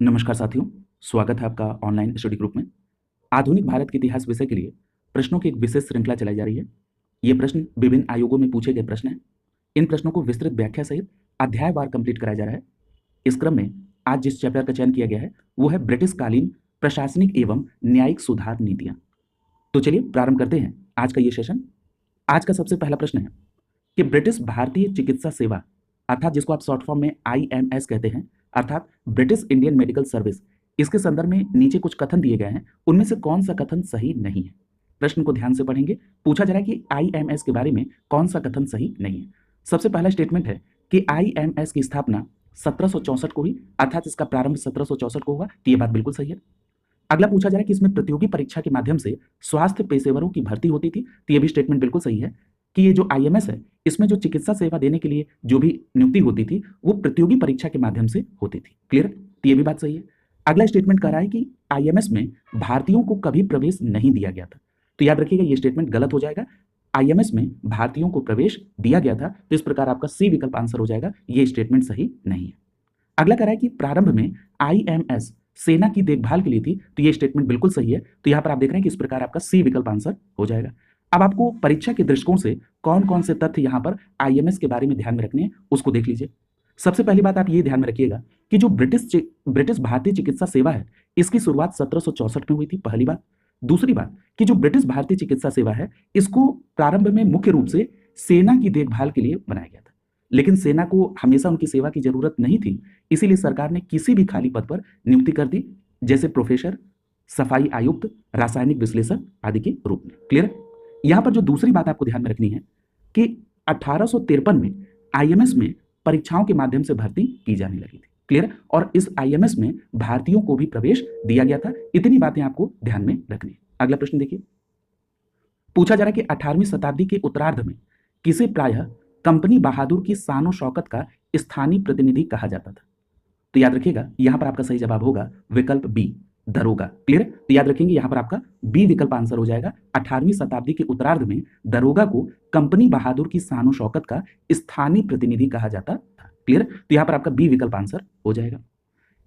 नमस्कार साथियों, स्वागत है आपका ऑनलाइन स्टडी ग्रुप में। आधुनिक भारत के इतिहास विषय के लिए प्रश्नों की एक विशेष श्रृंखला चलाई जा रही है। ये प्रश्न विभिन्न आयोगों में पूछे गए प्रश्न हैं। इन प्रश्नों को विस्तृत व्याख्या सहित अध्यायवार कंप्लीट कराया जा रहा है। इस क्रम में आज जिस चैप्टर का चयन किया गया है वो है ब्रिटिश कालीन प्रशासनिक एवं न्यायिक सुधार नीतियां। तो चलिए प्रारंभ करते हैं आज का ये सेशन। आज का सबसे पहला प्रश्न है कि ब्रिटिश भारतीय चिकित्सा सेवा अर्थात जिसको आप शॉर्ट फॉर्म में IMS कहते हैं, अर्थात ब्रिटिश इंडियन मेडिकल सर्विस, इसके संदर्भ में नीचे कुछ कथन दिए गए हैं, उनमें से कौन सा कथन सही नहीं है। प्रश्न को ध्यान से पढ़ेंगे। पूछा जा रहा है कि IMS के बारे में कौन सा कथन सही नहीं है। सबसे पहला स्टेटमेंट है कि IMS की स्थापना 1764 को हुई, अर्थात इसका प्रारंभ 1764 को हुआ। तो ये बात बिल्कुल सही है। अगला पूछा जा रहा है कि इसमें प्रतियोगी परीक्षा के माध्यम से स्वास्थ्य पेशेवरों की भर्ती होती थी। तो ये भी स्टेटमेंट बिल्कुल सही है कि ये जो IMS है इसमें जो चिकित्सा सेवा देने के लिए जो भी नियुक्ति होती थी वो प्रतियोगी परीक्षा के माध्यम से होती थी। क्लियर? तो ये भी बात सही है। अगला स्टेटमेंट कह रहा है कि IMS में भारतीयों को कभी प्रवेश नहीं दिया गया था। तो याद रखिएगा ये स्टेटमेंट गलत हो जाएगा। IMS में भारतीयों को प्रवेश दिया गया था, तो इस प्रकार आपका सी विकल्प आंसर हो जाएगा। ये स्टेटमेंट सही नहीं है। अगला कह रहा है कि प्रारंभ में IMS सेना की देखभाल के लिए थी। तो ये स्टेटमेंट बिल्कुल सही है। तो यहाँ पर आप देख रहे हैं कि इस प्रकार आपका सी विकल्प आंसर हो जाएगा। अब आपको परीक्षा के दृष्टिकोण से कौन कौन से तथ्य यहाँ पर IMS के बारे में ध्यान में रखने हैं उसको देख लीजिए। सबसे पहली बात आप ये ध्यान में रखिएगा कि जो ब्रिटिश भारतीय चिकित्सा सेवा है इसकी शुरुआत 1764 में हुई थी, पहली बात। दूसरी बात कि जो ब्रिटिश भारतीय चिकित्सा सेवा है इसको प्रारंभ में मुख्य रूप से सेना की देखभाल के लिए बनाया गया था, लेकिन सेना को हमेशा उनकी सेवा की जरूरत नहीं थी, इसीलिए सरकार ने किसी भी खाली पद पर नियुक्ति कर दी, जैसे प्रोफेसर, सफाई आयुक्त, रासायनिक विश्लेषक आदि के रूप में। क्लियर? यहां पर जो दूसरी बात आपको ध्यान में रखनी है कि 1853 में IMS में परीक्षाओं के माध्यम से भर्ती की जाने लगी थी। क्लियर? और इस IMS में भारतीयों को भी प्रवेश दिया गया था। इतनी बातें आपको ध्यान में रखनी है। अगला प्रश्न देखिए। पूछा जा रहा है कि 18वीं शताब्दी के उत्तरार्ध में किसे प्रायः कंपनी बहादुर की शान शौकत का स्थानीय प्रतिनिधि कहा जाता था। तो याद रखिएगा यहां पर आपका सही जवाब होगा विकल्प बी, दरोगा। क्लियर? तो याद रखेंगे यहां पर आपका बी विकल्प आंसर हो जाएगा। 18वीं शताब्दी के उत्तरार्ध में दरोगा को कंपनी बहादुर की शान शौकत का स्थानीय प्रतिनिधि कहा जाता था। क्लियर? तो यहां पर आपका बी विकल्प आंसर हो जाएगा।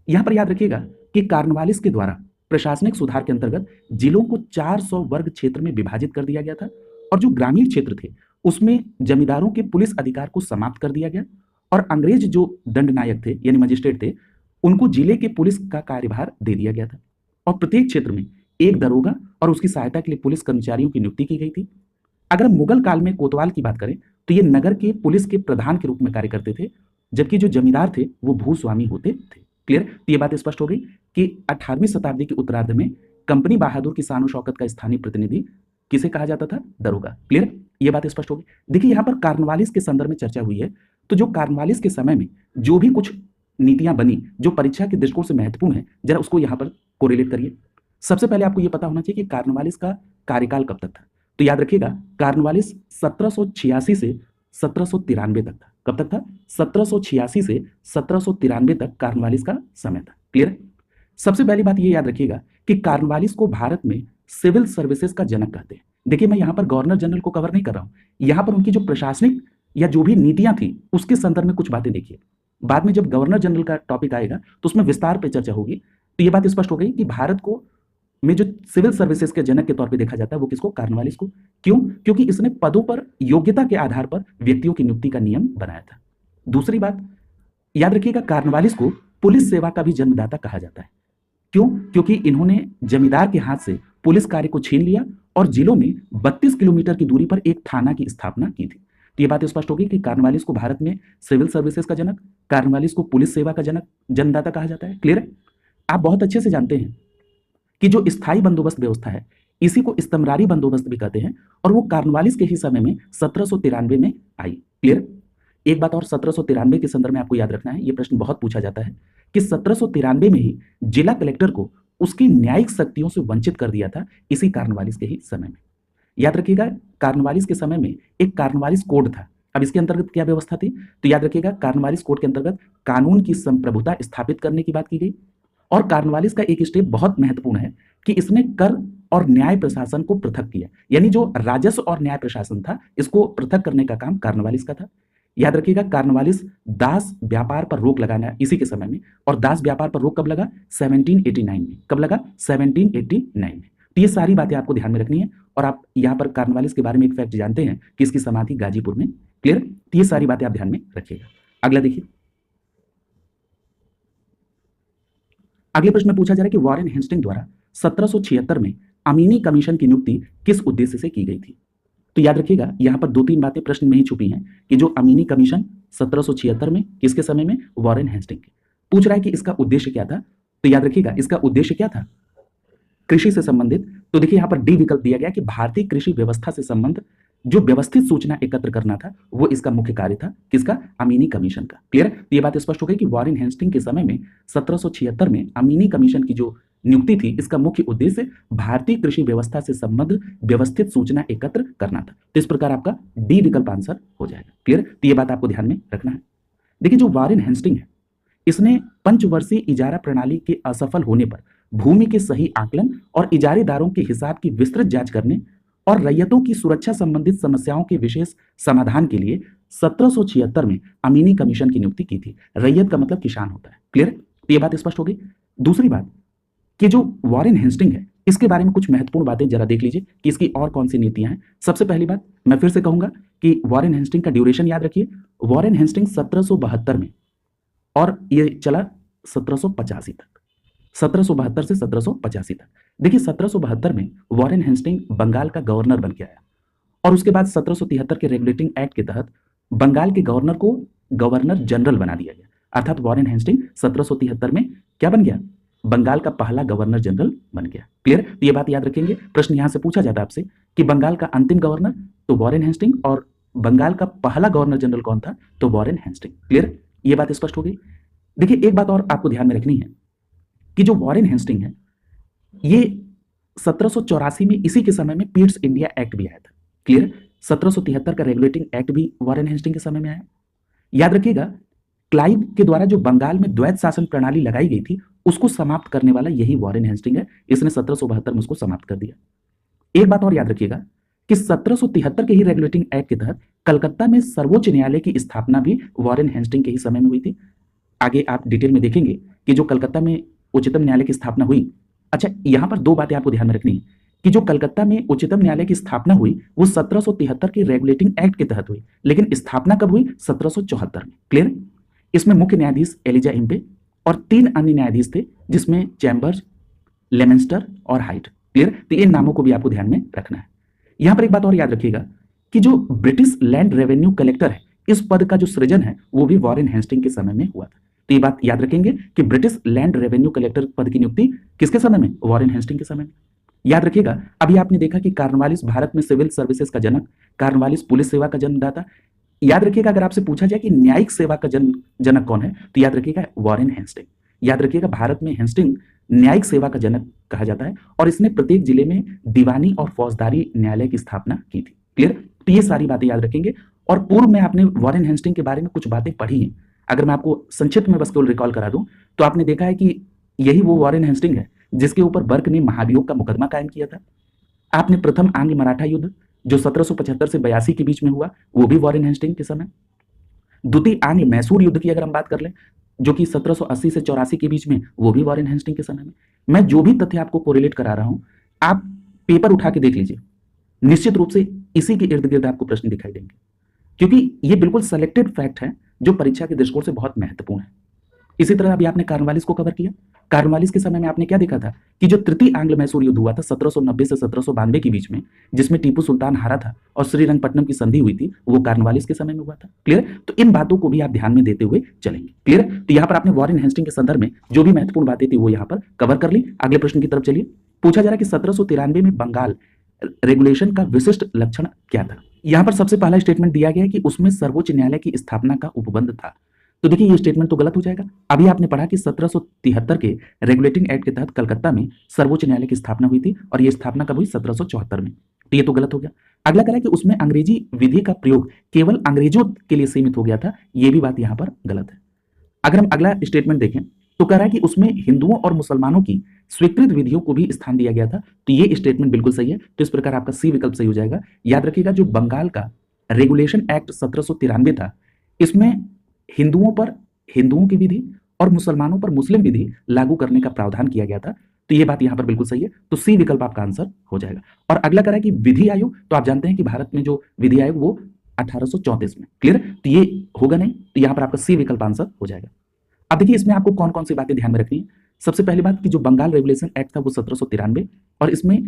यहां पर याद रखिएगा कि कार्नवालिस के द्वारा प्रशासनिक सुधार के अंतर्गत जिलों को 400 वर्ग क्षेत्र में विभाजित कर दिया गया था, और जो ग्रामीण क्षेत्र थे उसमें जमींदारों के पुलिस अधिकार को समाप्त कर दिया गया, और अंग्रेज जो दंडनायक थे यानी मजिस्ट्रेट थे उनको जिले के पुलिस का कार्यभार दे दिया गया था, और प्रत्येक क्षेत्र में एक दरोगा और उसकी सहायता के लिए पुलिस कर्मचारियों की नियुक्ति की गई थी। अगर मुगल काल में कोतवाल की बात करें तो ये नगर के पुलिस के प्रधान के रूप में कार्य करते थे, जबकि जो जमींदार थे वो भूस्वामी होते थे। क्लियर? तो ये बात स्पष्ट हो गई कि 18वीं शताब्दी के उत्तरार्ध में कंपनी बहादुर की शान शौकत का स्थानीय प्रतिनिधि किसे कहा जाता था? दरोगा। क्लियर? ये बात स्पष्ट हो गई। देखिए यहाँ पर कार्नवालिस के संदर्भ में चर्चा हुई है, तो जो कार्नवालिस के समय में जो भी कुछ नीतियां बनी जो परीक्षा के दृष्टिकोण से महत्वपूर्ण है, जरा उसको यहाँ पर कोरिलेट करिए। सबसे पहले आपको यह पता होना चाहिए कि कार्नवालिस का कार्यकाल कब तक था। तो याद रखिएगा कार्नवालिस 1786 से 1793 तक था। कब तक था? 1786 से 1793 तक कार्नवालिस का समय था। क्लियर? सबसे पहली बात यह याद रखिएगा कि कार्नवालिस को भारत में सिविल सर्विसेज का जनक कहते हैं। देखिए मैं यहां पर गवर्नर जनरल को कवर नहीं कर रहा हूं, यहां पर उनकी जो प्रशासनिक या जो भी नीतियां थी उसके संदर्भ में कुछ बातें देखिए। बाद में जब गवर्नर जनरल का टॉपिक आएगा तो उसमें विस्तार पे चर्चा होगी। तो ये बात स्पष्ट हो गई कि भारत को में जो सिविल सर्विसेज के जनक के तौर पे देखा जाता है वो किसको? कार्नवालिस को। क्यों? क्योंकि इसने पदों पर योग्यता के आधार पर व्यक्तियों की नियुक्ति का नियम बनाया था। दूसरी बात याद रखिएगा कार्नवालिस को पुलिस सेवा का भी जन्मदाता कहा जाता है। क्यों? क्योंकि इन्होंने जमींदार के हाथ से पुलिस कार्य को छीन लिया और जिलों में 32 किलोमीटर की दूरी पर एक थाना की स्थापना की थी। तो ये बात स्पष्ट होगी कि कार्नवालिस को भारत में सिविल सर्विसेज का जनक, कार्नवालिस को पुलिस सेवा का जनक, जन्मदाता कहा जाता है। क्लियर है? आप बहुत अच्छे से जानते हैं कि जो स्थायी बंदोबस्त व्यवस्था है इसी को इस्तमरारी बंदोबस्त भी कहते हैं, और वो कार्नवालिस के ही समय में 1793 में आई। क्लियर? एक बात और 1793 के संदर्भ में आपको याद रखना है, ये प्रश्न बहुत पूछा जाता है कि 1793 में ही जिला कलेक्टर को उसकी न्यायिक शक्तियों से वंचित कर दिया था, इसी कार्नवालिस के ही समय में। याद रखिएगा कार्नवालिस के समय में एक कार्नवालिस कोड था। अब इसके अंतर्गत क्या व्यवस्था थी? तो याद रखिएगा कार्नवालिस कोड के अंतर्गत कानून की संप्रभुता स्थापित करने की बात की गई, और कार्नवालिस का एक स्टेप बहुत महत्वपूर्ण है कि इसने कर और न्याय प्रशासन को पृथक किया, यानी जो राजस्व और न्याय प्रशासन था इसको पृथक करने का काम कार्नवालिस का था। याद रखिएगा कार्नवालिस दास व्यापार पर रोक लगाना इसी के समय में, और दास व्यापार पर रोक कब लगा? 1789 में। कब लगा? 1789 में। तो ये सारी बातें आपको ध्यान में रखनी है। और आप यहाँ पर कार्नवालिस के बारे में एक फैक्ट जानते हैं कि इसकी समाधि गाजीपुर में। क्लियर? तो ये सारी बातें आप ध्यान में रखिएगा। अगला देखिए, अगले प्रश्न में पूछा जा रहा है कि वॉरेन हेस्टिंग द्वारा 1776 में अमीनी कमीशन की नियुक्ति किस उद्देश्य से की गई थी? तो याद रखिएगा यहाँ पर 2-3 बातें प्रश्न में ही छुपी हैं कि जो अमीनी कमीशन 1776 में किसके समय में? वॉरेन हेस्टिंग के। पूछ रहा है कि इसका उद्देश्य क्या था? तो याद रखिएगा इसका उद्देश्य क्या था? कृषि से संबंधित। तो देखिए यहाँ पर डी विकल्प दिया गया कि भारतीय कृषि व्यवस्था से संबंध जो व्यवस्थित सूचना एकत्र करना था वो इसका मुख्य कार्य था। किसका? अमीनी कमीशन का। क्लियर? तो ये बात स्पष्ट हो गई कि वॉरेन हेस्टिंग के समय में 1776 में अमीनी कमीशन की जो नियुक्ति थी इसका मुख्य उद्देश्य भारतीय कृषि व्यवस्था से संबंध व्यवस्थित सूचना एकत्र करना था। तो इस प्रकार आपका डी विकल्प आंसर हो जाएगा। क्लियर? तो ये बात आपको ध्यान में रखना है। देखिए जो वॉरेन हेस्टिंग है इसने पंचवर्षीय इजारा प्रणाली के असफल होने पर भूमि के सही आकलन और इजारेदारों के हिसाब की विस्तृत जांच करने और रैयतों की सुरक्षा संबंधित समस्याओं के विशेष समाधान के लिए 1776 में अमीनी कमीशन की नियुक्ति की थी। रैयत का मतलब किसान होता है। क्लियर? तो ये बात स्पष्ट हो गई। दूसरी बात कि जो वॉरेन हेस्टिंग है इसके बारे में कुछ महत्वपूर्ण बातें जरा देख लीजिए कि इसकी और कौन सी नीतियां हैं। सबसे पहली बात मैं फिर से कहूंगा कि वॉरेन हेस्टिंग का ड्यूरेशन याद रखिए। वॉरेन हेस्टिंग 1772 में और ये चला 1785 तक, 1772 से 1785 तक। देखिए 1772 में वॉरेन हेस्टिंग बंगाल का गवर्नर बन के आया और उसके बाद 1773 के रेगुलेटिंग एक्ट के तहत बंगाल के गवर्नर को गवर्नर जनरल बना दिया गया। अर्थात वॉरेन हेस्टिंग 1773 में क्या बन गया? बंगाल का पहला गवर्नर जनरल बन गया। क्लियर? तो ये बात याद रखेंगे। प्रश्न यहां से पूछा जाता है आपसे कि बंगाल का अंतिम गवर्नर तो वॉरेन हेस्टिंग और बंगाल का पहला गवर्नर जनरल कौन था? तो वॉरेन हेस्टिंग। क्लियर? ये बात स्पष्ट हो गई। देखिए एक बात और आपको ध्यान में रखनी है कि जो वॉरेन हेस्टिंग है ये 1784 में इसी के समय में पीट्स इंडिया एक्ट भी आया था। क्लियर? 1773 का रेगुलेटिंग एक्ट भी वॉरेन हेस्टिंग के समय में आया। याद रखिएगा क्लाइव के द्वारा जो बंगाल में द्वैत शासन प्रणाली लगाई गई थी उसको समाप्त करने वाला यही वॉरेन हेस्टिंग है। इसने 1772 में उसको समाप्त कर दिया। एक बात और याद रखिएगा कि 1773 के ही रेगुलेटिंग एक्ट के तहत कलकत्ता में सर्वोच्च न्यायालय की स्थापना भी वॉरेन हेस्टिंग के ही समय में हुई थी। आगे आप डिटेल में देखेंगे कि जो कलकत्ता में उच्चतम न्यायालय की स्थापना हुई। अच्छा यहां पर 2 बातें आपको ध्यान में रखनी है कि जो कलकत्ता में उच्चतम न्यायालय की स्थापना हुई वो 1773 के रेगुलेटिंग एक्ट के तहत हुई, लेकिन स्थापना कब हुई? 1774 में। क्लियर? इसमें मुख्य न्यायाधीश एलिजा इम्पे और 3 अन्य न्यायाधीश थे जिसमें चैम्बर्स, लेमेंस्टर और हाइट। क्लियर? तो इन नामों को भी आपको ध्यान में रखना है। यहां पर एक बात और याद रखिएगा कि जो ब्रिटिश लैंड रेवेन्यू कलेक्टर है इस पद का जो सृजन है वो भी वॉरेन हेस्टिंग के समय में हुआ था। तो ये बात याद रखेंगे कि ब्रिटिश लैंड रेवेन्यू कलेक्टर पद की नियुक्ति किसके समय में? वॉरेन हेस्टिंग के समय में। याद रखिएगा अभी आपने देखा कि कार्नवालिस भारत में सिविल सर्विसेज का जनक, कार्नवालिस पुलिस सेवा का जन्मदाता। याद रखिएगा अगर आपसे पूछा जाए कि न्यायिक सेवा का जनक कौन है तो याद रखिएगा वॉरेन हेस्टिंग। याद रखिएगा भारत में हेस्टिंग न्यायिक सेवा का जनक कहा जाता है और इसने प्रत्येक जिले में दीवानी और फौजदारी न्यायालय की स्थापना की थी। क्लियर? तो ये सारी बातें याद रखेंगे। और पूर्व में आपने वॉरेन हेस्टिंग के बारे में कुछ बातें पढ़ी हैं। अगर मैं आपको संक्षिप्त में बस केवल रिकॉल करा दूं तो आपने देखा है कि यही वो वॉरेन हेस्टिंग है जिसके ऊपर बर्क ने महाभियोग का मुकदमा कायम किया था। आपने प्रथम आंग्ल मराठा युद्ध जो 1775 से 82 के बीच में हुआ वो भी वॉरेन हेस्टिंग के समय। द्वितीय आंग्ल मैसूर युद्ध की अगर हम बात कर लें जो कि 1780 से 84 के बीच में वो भी वॉरेन हेस्टिंग के समय में। मैं जो भी तथ्य आपको कोरिलेट करा रहा हूं आप पेपर उठा के देख लीजिए, निश्चित रूप से इसी के इर्द गिर्द आपको प्रश्न दिखाई देंगे क्योंकि ये बिल्कुल सेलेक्टेड फैक्ट है जो परीक्षा के दृष्टिकोण से बहुत महत्वपूर्ण है। इसी तरह अभी आपने कार्नवालिस को कवर किया। कार्नवालिस के समय में आपने क्या देखा था कि जो तृतीय आंग्ल मैसूर युद्ध हुआ था 1790 से 1792 के बीच में जिसमें टीपू सुल्तान हारा था और श्रीरंगपट्टनम की संधि हुई थी वो कार्नवालिस के समय में हुआ था। क्लियर? तो इन बातों को भी आप ध्यान में देते हुए चलेंगे। क्लियर? तो यहाँ पर आपने वॉरेन हेस्टिंग के संदर्भ में जो भी महत्वपूर्ण बातें थी वो यहाँ पर कवर कर ली। अगले प्रश्न की तरफ चलिए। पूछा जा रहा है कि 1793 में बंगाल रेगुलेशन का विशिष्ट लक्षण क्या था? यहां पर सबसे पहला स्टेटमेंट दिया गया है कि उसमें सर्वोच्च न्यायालय की स्थापना का उपबंध था। तो देखिए ये स्टेटमेंट तो गलत हो जाएगा। अभी आपने पढ़ा कि 1773 के रेगुलेटिंग एक्ट के तहत कलकत्ता में सर्वोच्च न्यायालय की स्थापना हुई थी और ये स्थापना कब हुई? 1774 में। तो ये तो गलत हो गया। अगला कह रहा है कि उसमें अंग्रेजी विधि का प्रयोग केवल अंग्रेजों के लिए सीमित हो गया था। ये भी बात यहाँ पर गलत है। अगर हम अगला स्टेटमेंट देखें तो कह रहा है कि उसमें हिंदुओं और मुसलमानों की स्वीकृत विधियों को भी स्थान दिया गया था। तो ये स्टेटमेंट बिल्कुल सही है। तो इस प्रकार आपका सी विकल्प सही हो जाएगा। याद रखिएगा जो बंगाल का रेगुलेशन एक्ट 1793 था इसमें हिंदुओं पर हिंदुओं की विधि और मुसलमानों पर मुस्लिम विधि लागू करने का प्रावधान किया गया था। तो ये बात यहां पर बिल्कुल सही है, तो सी विकल्प आपका आंसर हो जाएगा। और अगला करा कि विधि आयोग, तो आप जानते हैं कि भारत में जो विधि आयोग वो 1834 में, क्लियर, तो ये होगा नहीं, तो यहां पर आपका सी विकल्प आंसर हो जाएगा। अब देखिए इसमें आपको कौन कौन सी बातें ध्यान में रखनी है। सबसे पहली बात कि जो बंगाल रेगुलेशन एक्ट था वो 1793, और इसमें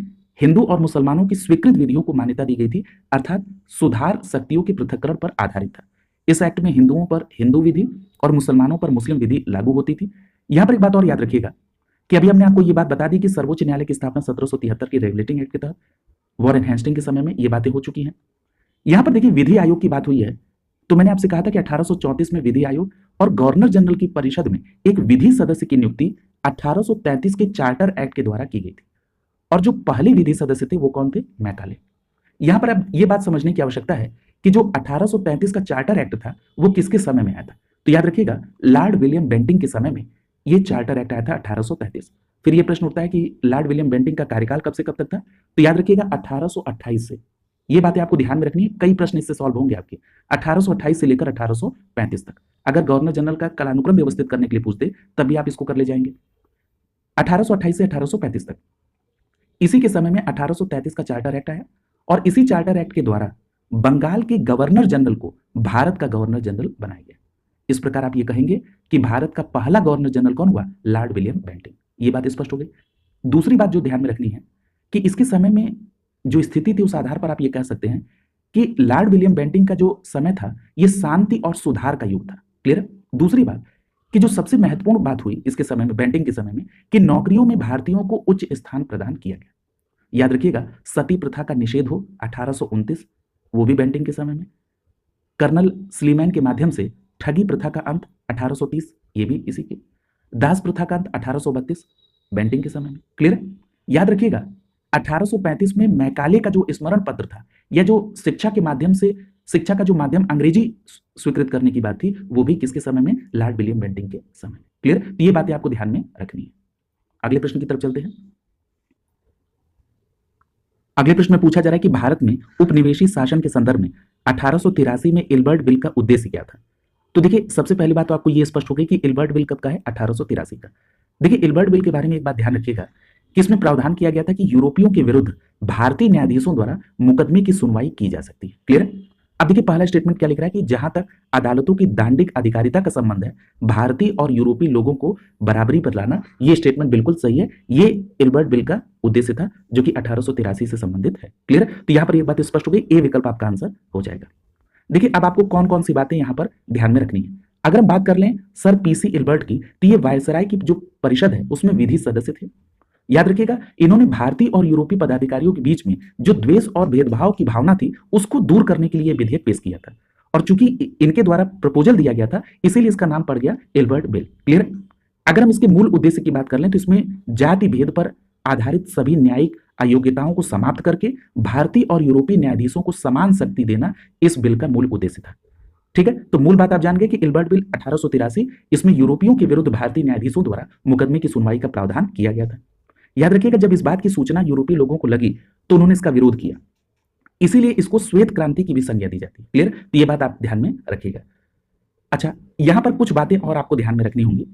हिंदू और मुसलमानों की स्वीकृत विधियों को मान्यता दी गई थी, अर्थात सुधार शक्तियों के पृथक्करण पर आधारित था। इस एक्ट में हिंदुओं पर हिंदू विधि और मुसलमानों पर मुस्लिम विधि लागू होती थी। यहां पर एक बात और याद रखिएगा कि अभी हमने आपको ये बात बता दी कि सर्वोच्च न्यायालय की स्थापना 1773 के रेगुलेटिंग एक्ट के तहत वॉरेन हेस्टिंग के समय में ये बातें हो चुकी हैं। यहां पर देखिए विधि आयोग की बात हुई है, तो मैंने आपसे कहा था कि 1834 में विधि आयोग और गवर्नर जनरल की परिषद में एक विधि सदस्य की नियुक्ति 1833 के चार्टर एक्ट के द्वारा की गई थी, और जो पहले विधि सदस्य थे वो कौन थे? मैकाले। यहां पर अब ये बात समझने की आवश्यकता है कि जो 1835 का चार्टर एक्ट था वो किसके समय में आया था? तो याद रखिएगा लॉर्ड विलियम बेंटिंग के समय में ये चार्टर एक्ट आया था 1833। फिर ये प्रश्न उठता है कि लॉर्ड विलियम बेंटिंग का कार्यकाल कब से कब तक था? तो याद रखिएगा 1828 से। ये बातें आपको ध्यान में रखनी है, कई प्रश्न इससे सॉल्व होंगे आपके। 1828 से लेकर 1835 तक। अगर गवर्नर जनरल का कालानुक्रम व्यवस्थित करने के लिए पूछते तब भी आप इसको कर ले जाएंगे। 1828 से 1835 तक, इसी के समय में 1833 का चार्टर एक्ट आया, और इसी चार्टर एक्ट के द्वारा बंगाल के गवर्नर जनरल को भारत का गवर्नर जनरल बनाया गया। इस प्रकार आप ये कहेंगे कि भारत का पहला गवर्नर जनरल कौन हुआ? Lord William Bentinck. ये बात स्पष्ट हो गई। दूसरी बात जो ध्यान में रखनी है कि इसके समय में जो स्थिति थी उस आधार पर आप ये कह सकते हैं कि लॉर्ड विलियम बेंटिंग का जो समय था ये शांति और सुधार का युग था, क्लियर। दूसरी बात कि जो सबसे महत्वपूर्ण बात हुई इसके समय में, बेंटिंग के समय में, कि नौकरियों में भारतीयों को उच्च स्थान प्रदान किया गया। याद रखिएगा सती प्रथा का निषेध हो 1829, वो भी बेंटिंग के समय में। कर्नल स्लीमैन के माध्यम से ठगी प्रथा का अंत 1830, ये भी इसी के। दास प्रथा का अंत 1832, बेंटिंग के समय में, क्लियर। याद रखिएगा 1835 में मैकाले का जो स्मरण पत्र था, या जो शिक्षा के माध्यम से, शिक्षा का जो माध्यम अंग्रेजी स्वीकृत करने की बात थी, वो भी किसके समय में? लॉर्ड विलियम बेंटिंग के समय में, क्लियर। तो ये बातें आपको ध्यान में रखनी है। अगले प्रश्न की तरफ चलते हैं। अगले प्रश्न में पूछा जा रहा है कि भारत में उपनिवेशी शासन के संदर्भ में 1883 में इल्बर्ट बिल का उद्देश्य क्या था? तो देखिए सबसे पहली बात तो आपको ये स्पष्ट हो गई कि इल्बर्ट बिल कब का है? 1883 का। देखिए इल्बर्ट बिल के बारे में एक बात ध्यान रखिएगा कि इसमें प्रावधान किया गया था कि यूरोपियों के विरुद्ध भारतीय न्यायाधीशों द्वारा मुकदमे की सुनवाई की जा सकती है, क्लियर। अब देखिए पहला स्टेटमेंट क्या लिख रहा है कि जहां तक अदालतों की दांडिक अधिकारिता का संबंध है, भारतीय और यूरोपीय लोगों को बराबरी पर लाना, ये स्टेटमेंट बिल्कुल सही है। ये इल्बर्ट बिल का उद्देश्य था जो कि 1883 से संबंधित है, क्लियर। तो यहां पर एक बात स्पष्ट हो गई, ए विकल्प आपका आंसर हो जाएगा। देखिए अब आपको कौन कौन सी बातें यहां पर ध्यान में रखनी है। अगर हम बात कर लें सर पीसी इल्बर्ट की, तो ये वायसराय की जो परिषद है उसमें विधि सदस्य थे। याद रखिएगा इन्होंने भारतीय और यूरोपीय पदाधिकारियों के बीच में जो द्वेष और भेदभाव की भावना थी उसको दूर करने के लिए विधेयक पेश किया था, और चूंकि इनके द्वारा प्रपोजल दिया गया था इसीलिए इसका नाम पड़ गया इल्बर्ट बिल, क्लियर। अगर हम इसके मूल उद्देश्य की बात कर लें तो इसमें जाति भेद पर आधारित सभी न्यायिक अयोग्यताओं को समाप्त करके भारतीय और यूरोपीय न्यायाधीशों को समान शक्ति देना इस बिल का मूल उद्देश्य था, ठीक है। तो मूल बात आप जान गए कि इल्बर्ट बिल 1883, इसमें यूरोपियों के विरुद्ध भारतीय न्यायाधीशों द्वारा मुकदमे की सुनवाई का प्रावधान किया गया था। याद रखिएगा जब इस बात की सूचना यूरोपीय लोगों को लगी तो उन्होंने इसका विरोध किया, इसीलिए इसको श्वेत क्रांति की भी संज्ञा दी जाती है, क्लियर। तो ये बात आप ध्यान में रखिएगा। अच्छा यहां पर कुछ बातें और आपको ध्यान में रखनी होंगी,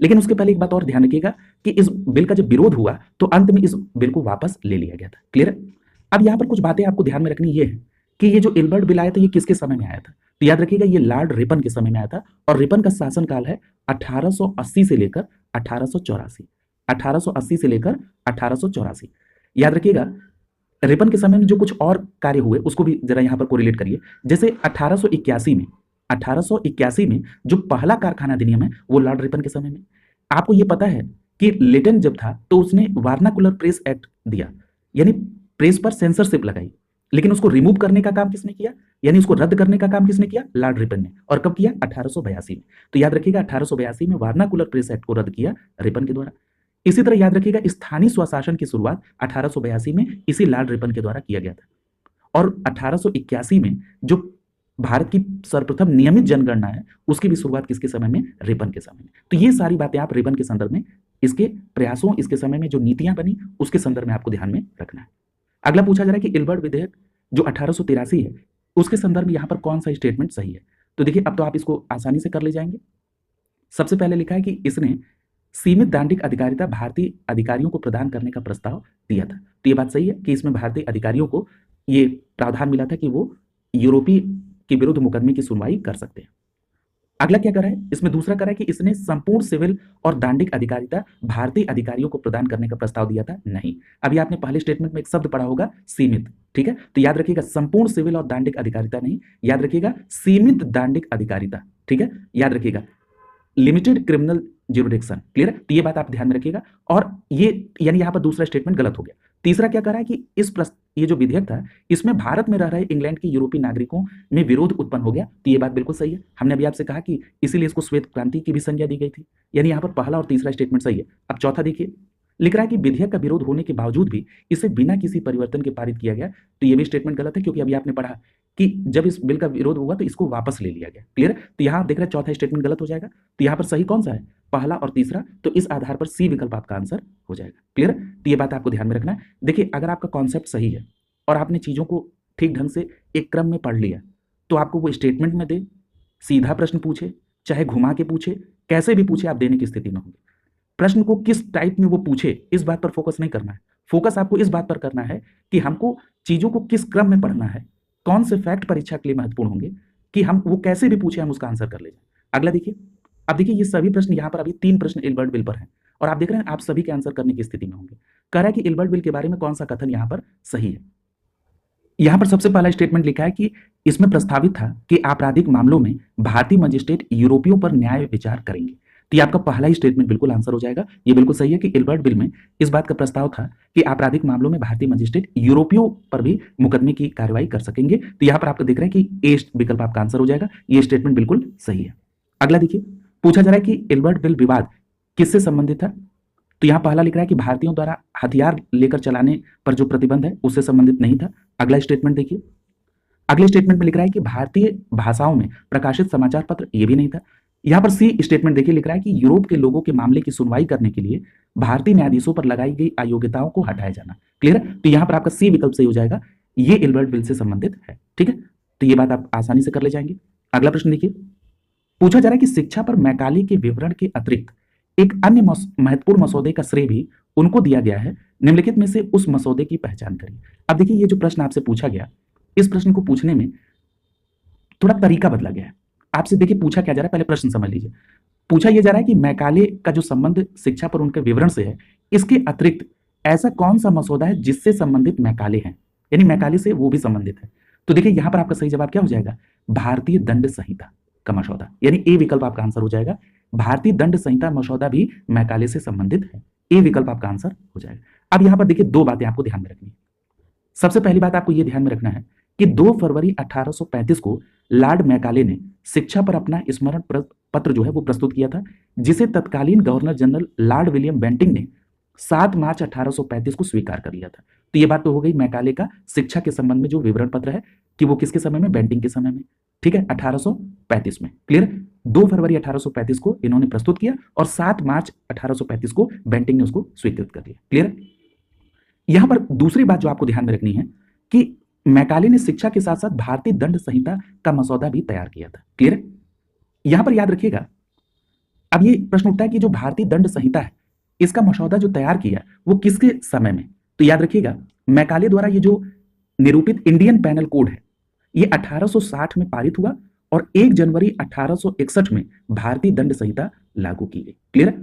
लेकिन उसके पहले एक बात और ध्यान रखिएगा कि इस बिल का जब विरोध हुआ तो अंत में इस बिल को वापस ले लिया गया था, क्लियर। अब यहां पर कुछ बातें आपको ध्यान में रखनी ये है कि ये जो इल्बर्ट बिल आया था ये किसके समय में आया था? तो याद रखिएगा ये लॉर्ड रिपन के समय में आया था, और रिपन का शासनकाल है 1880 से लेकर 1884, 1880 से लेकर 1884। याद रखिएगा रिपन के समय में जो कुछ और कार्य हुए उसको भी जरा यहां पर कोरिलेट करिए। जैसे 1881 में जो पहला कारखाना अधिनियम है वो लॉर्ड रिपन के समय में। आपको ये पता है कि लिटन जब था तो उसने वार्नाकुलर प्रेस एक्ट दिया, यानी प्रेस पर सेंसरशिप लगाई, लेकिन उसको रिमूव करने का काम किसने किया, यानी उसको रद्द करने का काम किसने किया? लॉर्ड रिपन ने। और कब किया? 1882 में। तो याद रखिएगा 1882 में वार्नाकुलर प्रेस एक्ट को रद्द किया रिपन के द्वारा। इसी तरह याद रखिएगा स्थानीय स्वशासन की शुरुआत 1882 में इसी लॉर्ड रिपन के द्वारा किया गया था, और 1881 में जो भारत की सर्वप्रथम नियमित जनगणना है उसकी भी शुरुआत किसके समय में? रिपन के समय में। तो ये सारी बातें आप रिपन के संदर्भ में, इसके प्रयासों, इसके समय में जो नीतियां बनी उसके संदर्भ में आपको ध्यान में रखना है। अगला पूछा जा रहा है कि इल्बर्ट विधेयक जो 1883 है उसके संदर्भ में यहां पर कौन सा स्टेटमेंट सही है? तो देखिए अब तो आप इसको आसानी से कर ले जाएंगे। सबसे पहले लिखा है कि इसने सीमित दांडिक अधिकारिता भारतीय अधिकारियों को प्रदान करने का प्रस्ताव दिया था। तो ये बात सही है कि इसमें भारतीय अधिकारियों को ये प्रावधान मिला था कि वो यूरोपीय के विरुद्ध मुकदमे की सुनवाई कर सकते हैं। अगला क्या करा है, इसमें दूसरा करा है कि इसने संपूर्ण सिविल और दांडिक अधिकारिता भारतीय अधिकारियों को प्रदान करने का प्रस्ताव दिया था। नहीं, अभी आपने पहले स्टेटमेंट में एक शब्द पढ़ा होगा सीमित, ठीक है, तो याद रखिएगा संपूर्ण सिविल और दांडिक अधिकारिता नहीं, याद रखिएगा सीमित दांडिक अधिकारिता, ठीक है, याद रखिएगा लिमिटेड क्रिमिनल ज्यूरिडिक्शन। क्लियर है, तो ये बात आप ध्यान में रखिएगा। और ये यानी यहां पर दूसरा स्टेटमेंट गलत हो गया। तीसरा क्या कर रहा है कि ये जो विधेयक था इसमें भारत में रह रहे इंग्लैंड के यूरोपीय नागरिकों में विरोध उत्पन्न हो गया। तो ये बात बिल्कुल सही है, हमने अभी आपसे कहा कि इसीलिए इसको श्वेत क्रांति की भी संज्ञा दी गई थी, यानी यहां पर पहला और तीसरा स्टेटमेंट सही है। अब चौथा देखिए, लिख रहा है कि विधेयक का विरोध होने के बावजूद भी इसे बिना किसी परिवर्तन के पारित किया गया। तो ये भी स्टेटमेंट गलत है, क्योंकि अभी आपने पढ़ा कि जब इस बिल का विरोध हुआ तो इसको वापस ले लिया गया। क्लियर, तो यहां आप देख रहे हैं चौथा स्टेटमेंट गलत हो जाएगा। तो यहां पर सही कौन सा है, पहला और तीसरा, तो इस आधार पर सी विकल्प आपका आंसर हो जाएगा। क्लियर, तो ये बात आपको ध्यान में रखना है। देखिए अगर आपका कॉन्सेप्ट सही है और आपने चीजों को ठीक ढंग से एक क्रम में पढ़ लिया, तो आपको वो स्टेटमेंट में दे, सीधा प्रश्न पूछे, चाहे घुमा के पूछे, कैसे भी पूछे, आप देने की स्थिति में होंगे। प्रश्न को किस टाइप में वो पूछे इस बात पर फोकस नहीं करना है, फोकस आपको इस बात पर करना है कि हमको चीजों को किस क्रम में पढ़ना है, कौन से फैक्ट परीक्षा के लिए महत्वपूर्ण होंगे, कि हम वो कैसे भी पूछे हम उसका आंसर कर ले जाए। अगला देखिए, अब देखिए ये सभी प्रश्न यहाँ पर अभी 3 प्रश्न इल्बर्ट बिल पर हैं और आप देख रहे हैं आप सभी के आंसर करने की स्थिति में होंगे। कह रहा है कि इल्बर्ट बिल के बारे में कौन सा कथन यहाँ पर सही है। यहाँ पर सबसे पहला स्टेटमेंट लिखा है कि इसमें प्रस्तावित था कि आपराधिक मामलों में भारतीय मजिस्ट्रेट यूरोपियों पर न्याय विचार करेंगे। तो ये आपका पहला ही स्टेटमेंट बिल्कुल आंसर हो जाएगा। ये बिल्कुल सही है कि इल्बर्ट बिल में इस बात का प्रस्ताव था कि आपराधिक मामलों में भारतीय मजिस्ट्रेट यूरोपियों पर भी मुकदमे की कार्रवाई कर सकेंगे। तो यहाँ पर आप देख रहे हैं कि ए विकल्प आपका आंसर हो जाएगा। ये स्टेटमेंट बिल्कुल सही है। अगला देखिए, पूछा जा रहा है कि इल्बर्ट बिल विवाद किससे संबंधित था। तो यहाँ पहला लिख रहा है कि भारतीयों द्वारा हथियार लेकर चलाने पर जो प्रतिबंध है उससे संबंधित नहीं था। अगला स्टेटमेंट देखिए, अगले स्टेटमेंट में लिख रहा है कि भारतीय भाषाओं में प्रकाशित समाचार पत्र, ये भी नहीं था। यहां पर सी स्टेटमेंट देखिए, लिख रहा है कि यूरोप के लोगों के मामले की सुनवाई करने के लिए भारतीय न्यायाधीशों पर लगाई गई अयोग्यताओं को हटाया जाना। क्लियर है, तो यहां पर आपका सी विकल्प सही हो जाएगा, ये इल्बर्ट बिल से संबंधित है। ठीक है, तो ये बात आप आसानी से कर ले जाएंगे। अगला प्रश्न देखिए, पूछा जा रहा है कि शिक्षा पर मैकाले के विवरण के अतिरिक्त एक अन्य महत्वपूर्ण मसौदे का श्रेय भी उनको दिया गया है, निम्नलिखित में से उस मसौदे की पहचान करिए। अब देखिए ये जो प्रश्न आपसे पूछा गया, इस प्रश्न को पूछने में थोड़ा तरीका बदला गया है। आपसे देखिए पूछा क्या जा रहा है, पहले प्रश्न समझ लीजिए। पूछा यह जा रहा है कि मैकाले का जो संबंध शिक्षा पर उनके विवरण से है, इसके अतिरिक्त ऐसा कौन सा मसौदा है जिससे संबंधित मैकाले हैं, यानी मैकाले से वो भी संबंधित है। तो देखिए यहां पर आपका सही जवाब क्या हो जाएगा, भारतीय दंड संहिता का मसौदा, यानी ए विकल्प आपका आंसर हो जाएगा। भारतीय दंड संहिता मसौदा भी मैकाले से संबंधित है, ए विकल्प आपका आंसर हो जाएगा। अब यहां पर देखिए दो बातें आपको ध्यान में रखनी है। सबसे पहली बात आपको यह ध्यान में रखना है कि 2 फरवरी 1835 को लॉर्ड मैकाले ने शिक्षा पर अपना स्मरण पत्र जो है वो प्रस्तुत किया था, जिसे तत्कालीन governor general lord William Bentinck ने 7 मार्च 1835 को स्वीकार कर लिया था। तो ये बात तो हो गई मैकाले का शिक्षा के संबंध में जो विवरण पत्र है कि वो किसके समय में, बेंटिंग के समय में। ठीक है, 1835 में। क्लियर, 2 फरवरी 1835 को इन्होंने प्रस्तुत किया और 7 मार्च 1835 को बेंटिंग ने उसको स्वीकृत कर लिया। क्लियर, यहां पर दूसरी बात जो आपको ध्यान में रखनी है कि मैकाले ने शिक्षा के साथ साथ भारतीय दंड संहिता का मसौदा भी तैयार किया था। क्लियर, यहां पर याद रखिएगा, अब ये प्रश्न उठता है कि जो भारतीय दंड संहिता है इसका मसौदा जो तैयार किया वो किसके समय में। तो याद रखिएगा मैकाले द्वारा ये जो निरूपित इंडियन पैनल कोड है ये 1860 में पारित हुआ और 1 जनवरी 1861 में भारतीय दंड संहिता लागू की गई। क्लियर,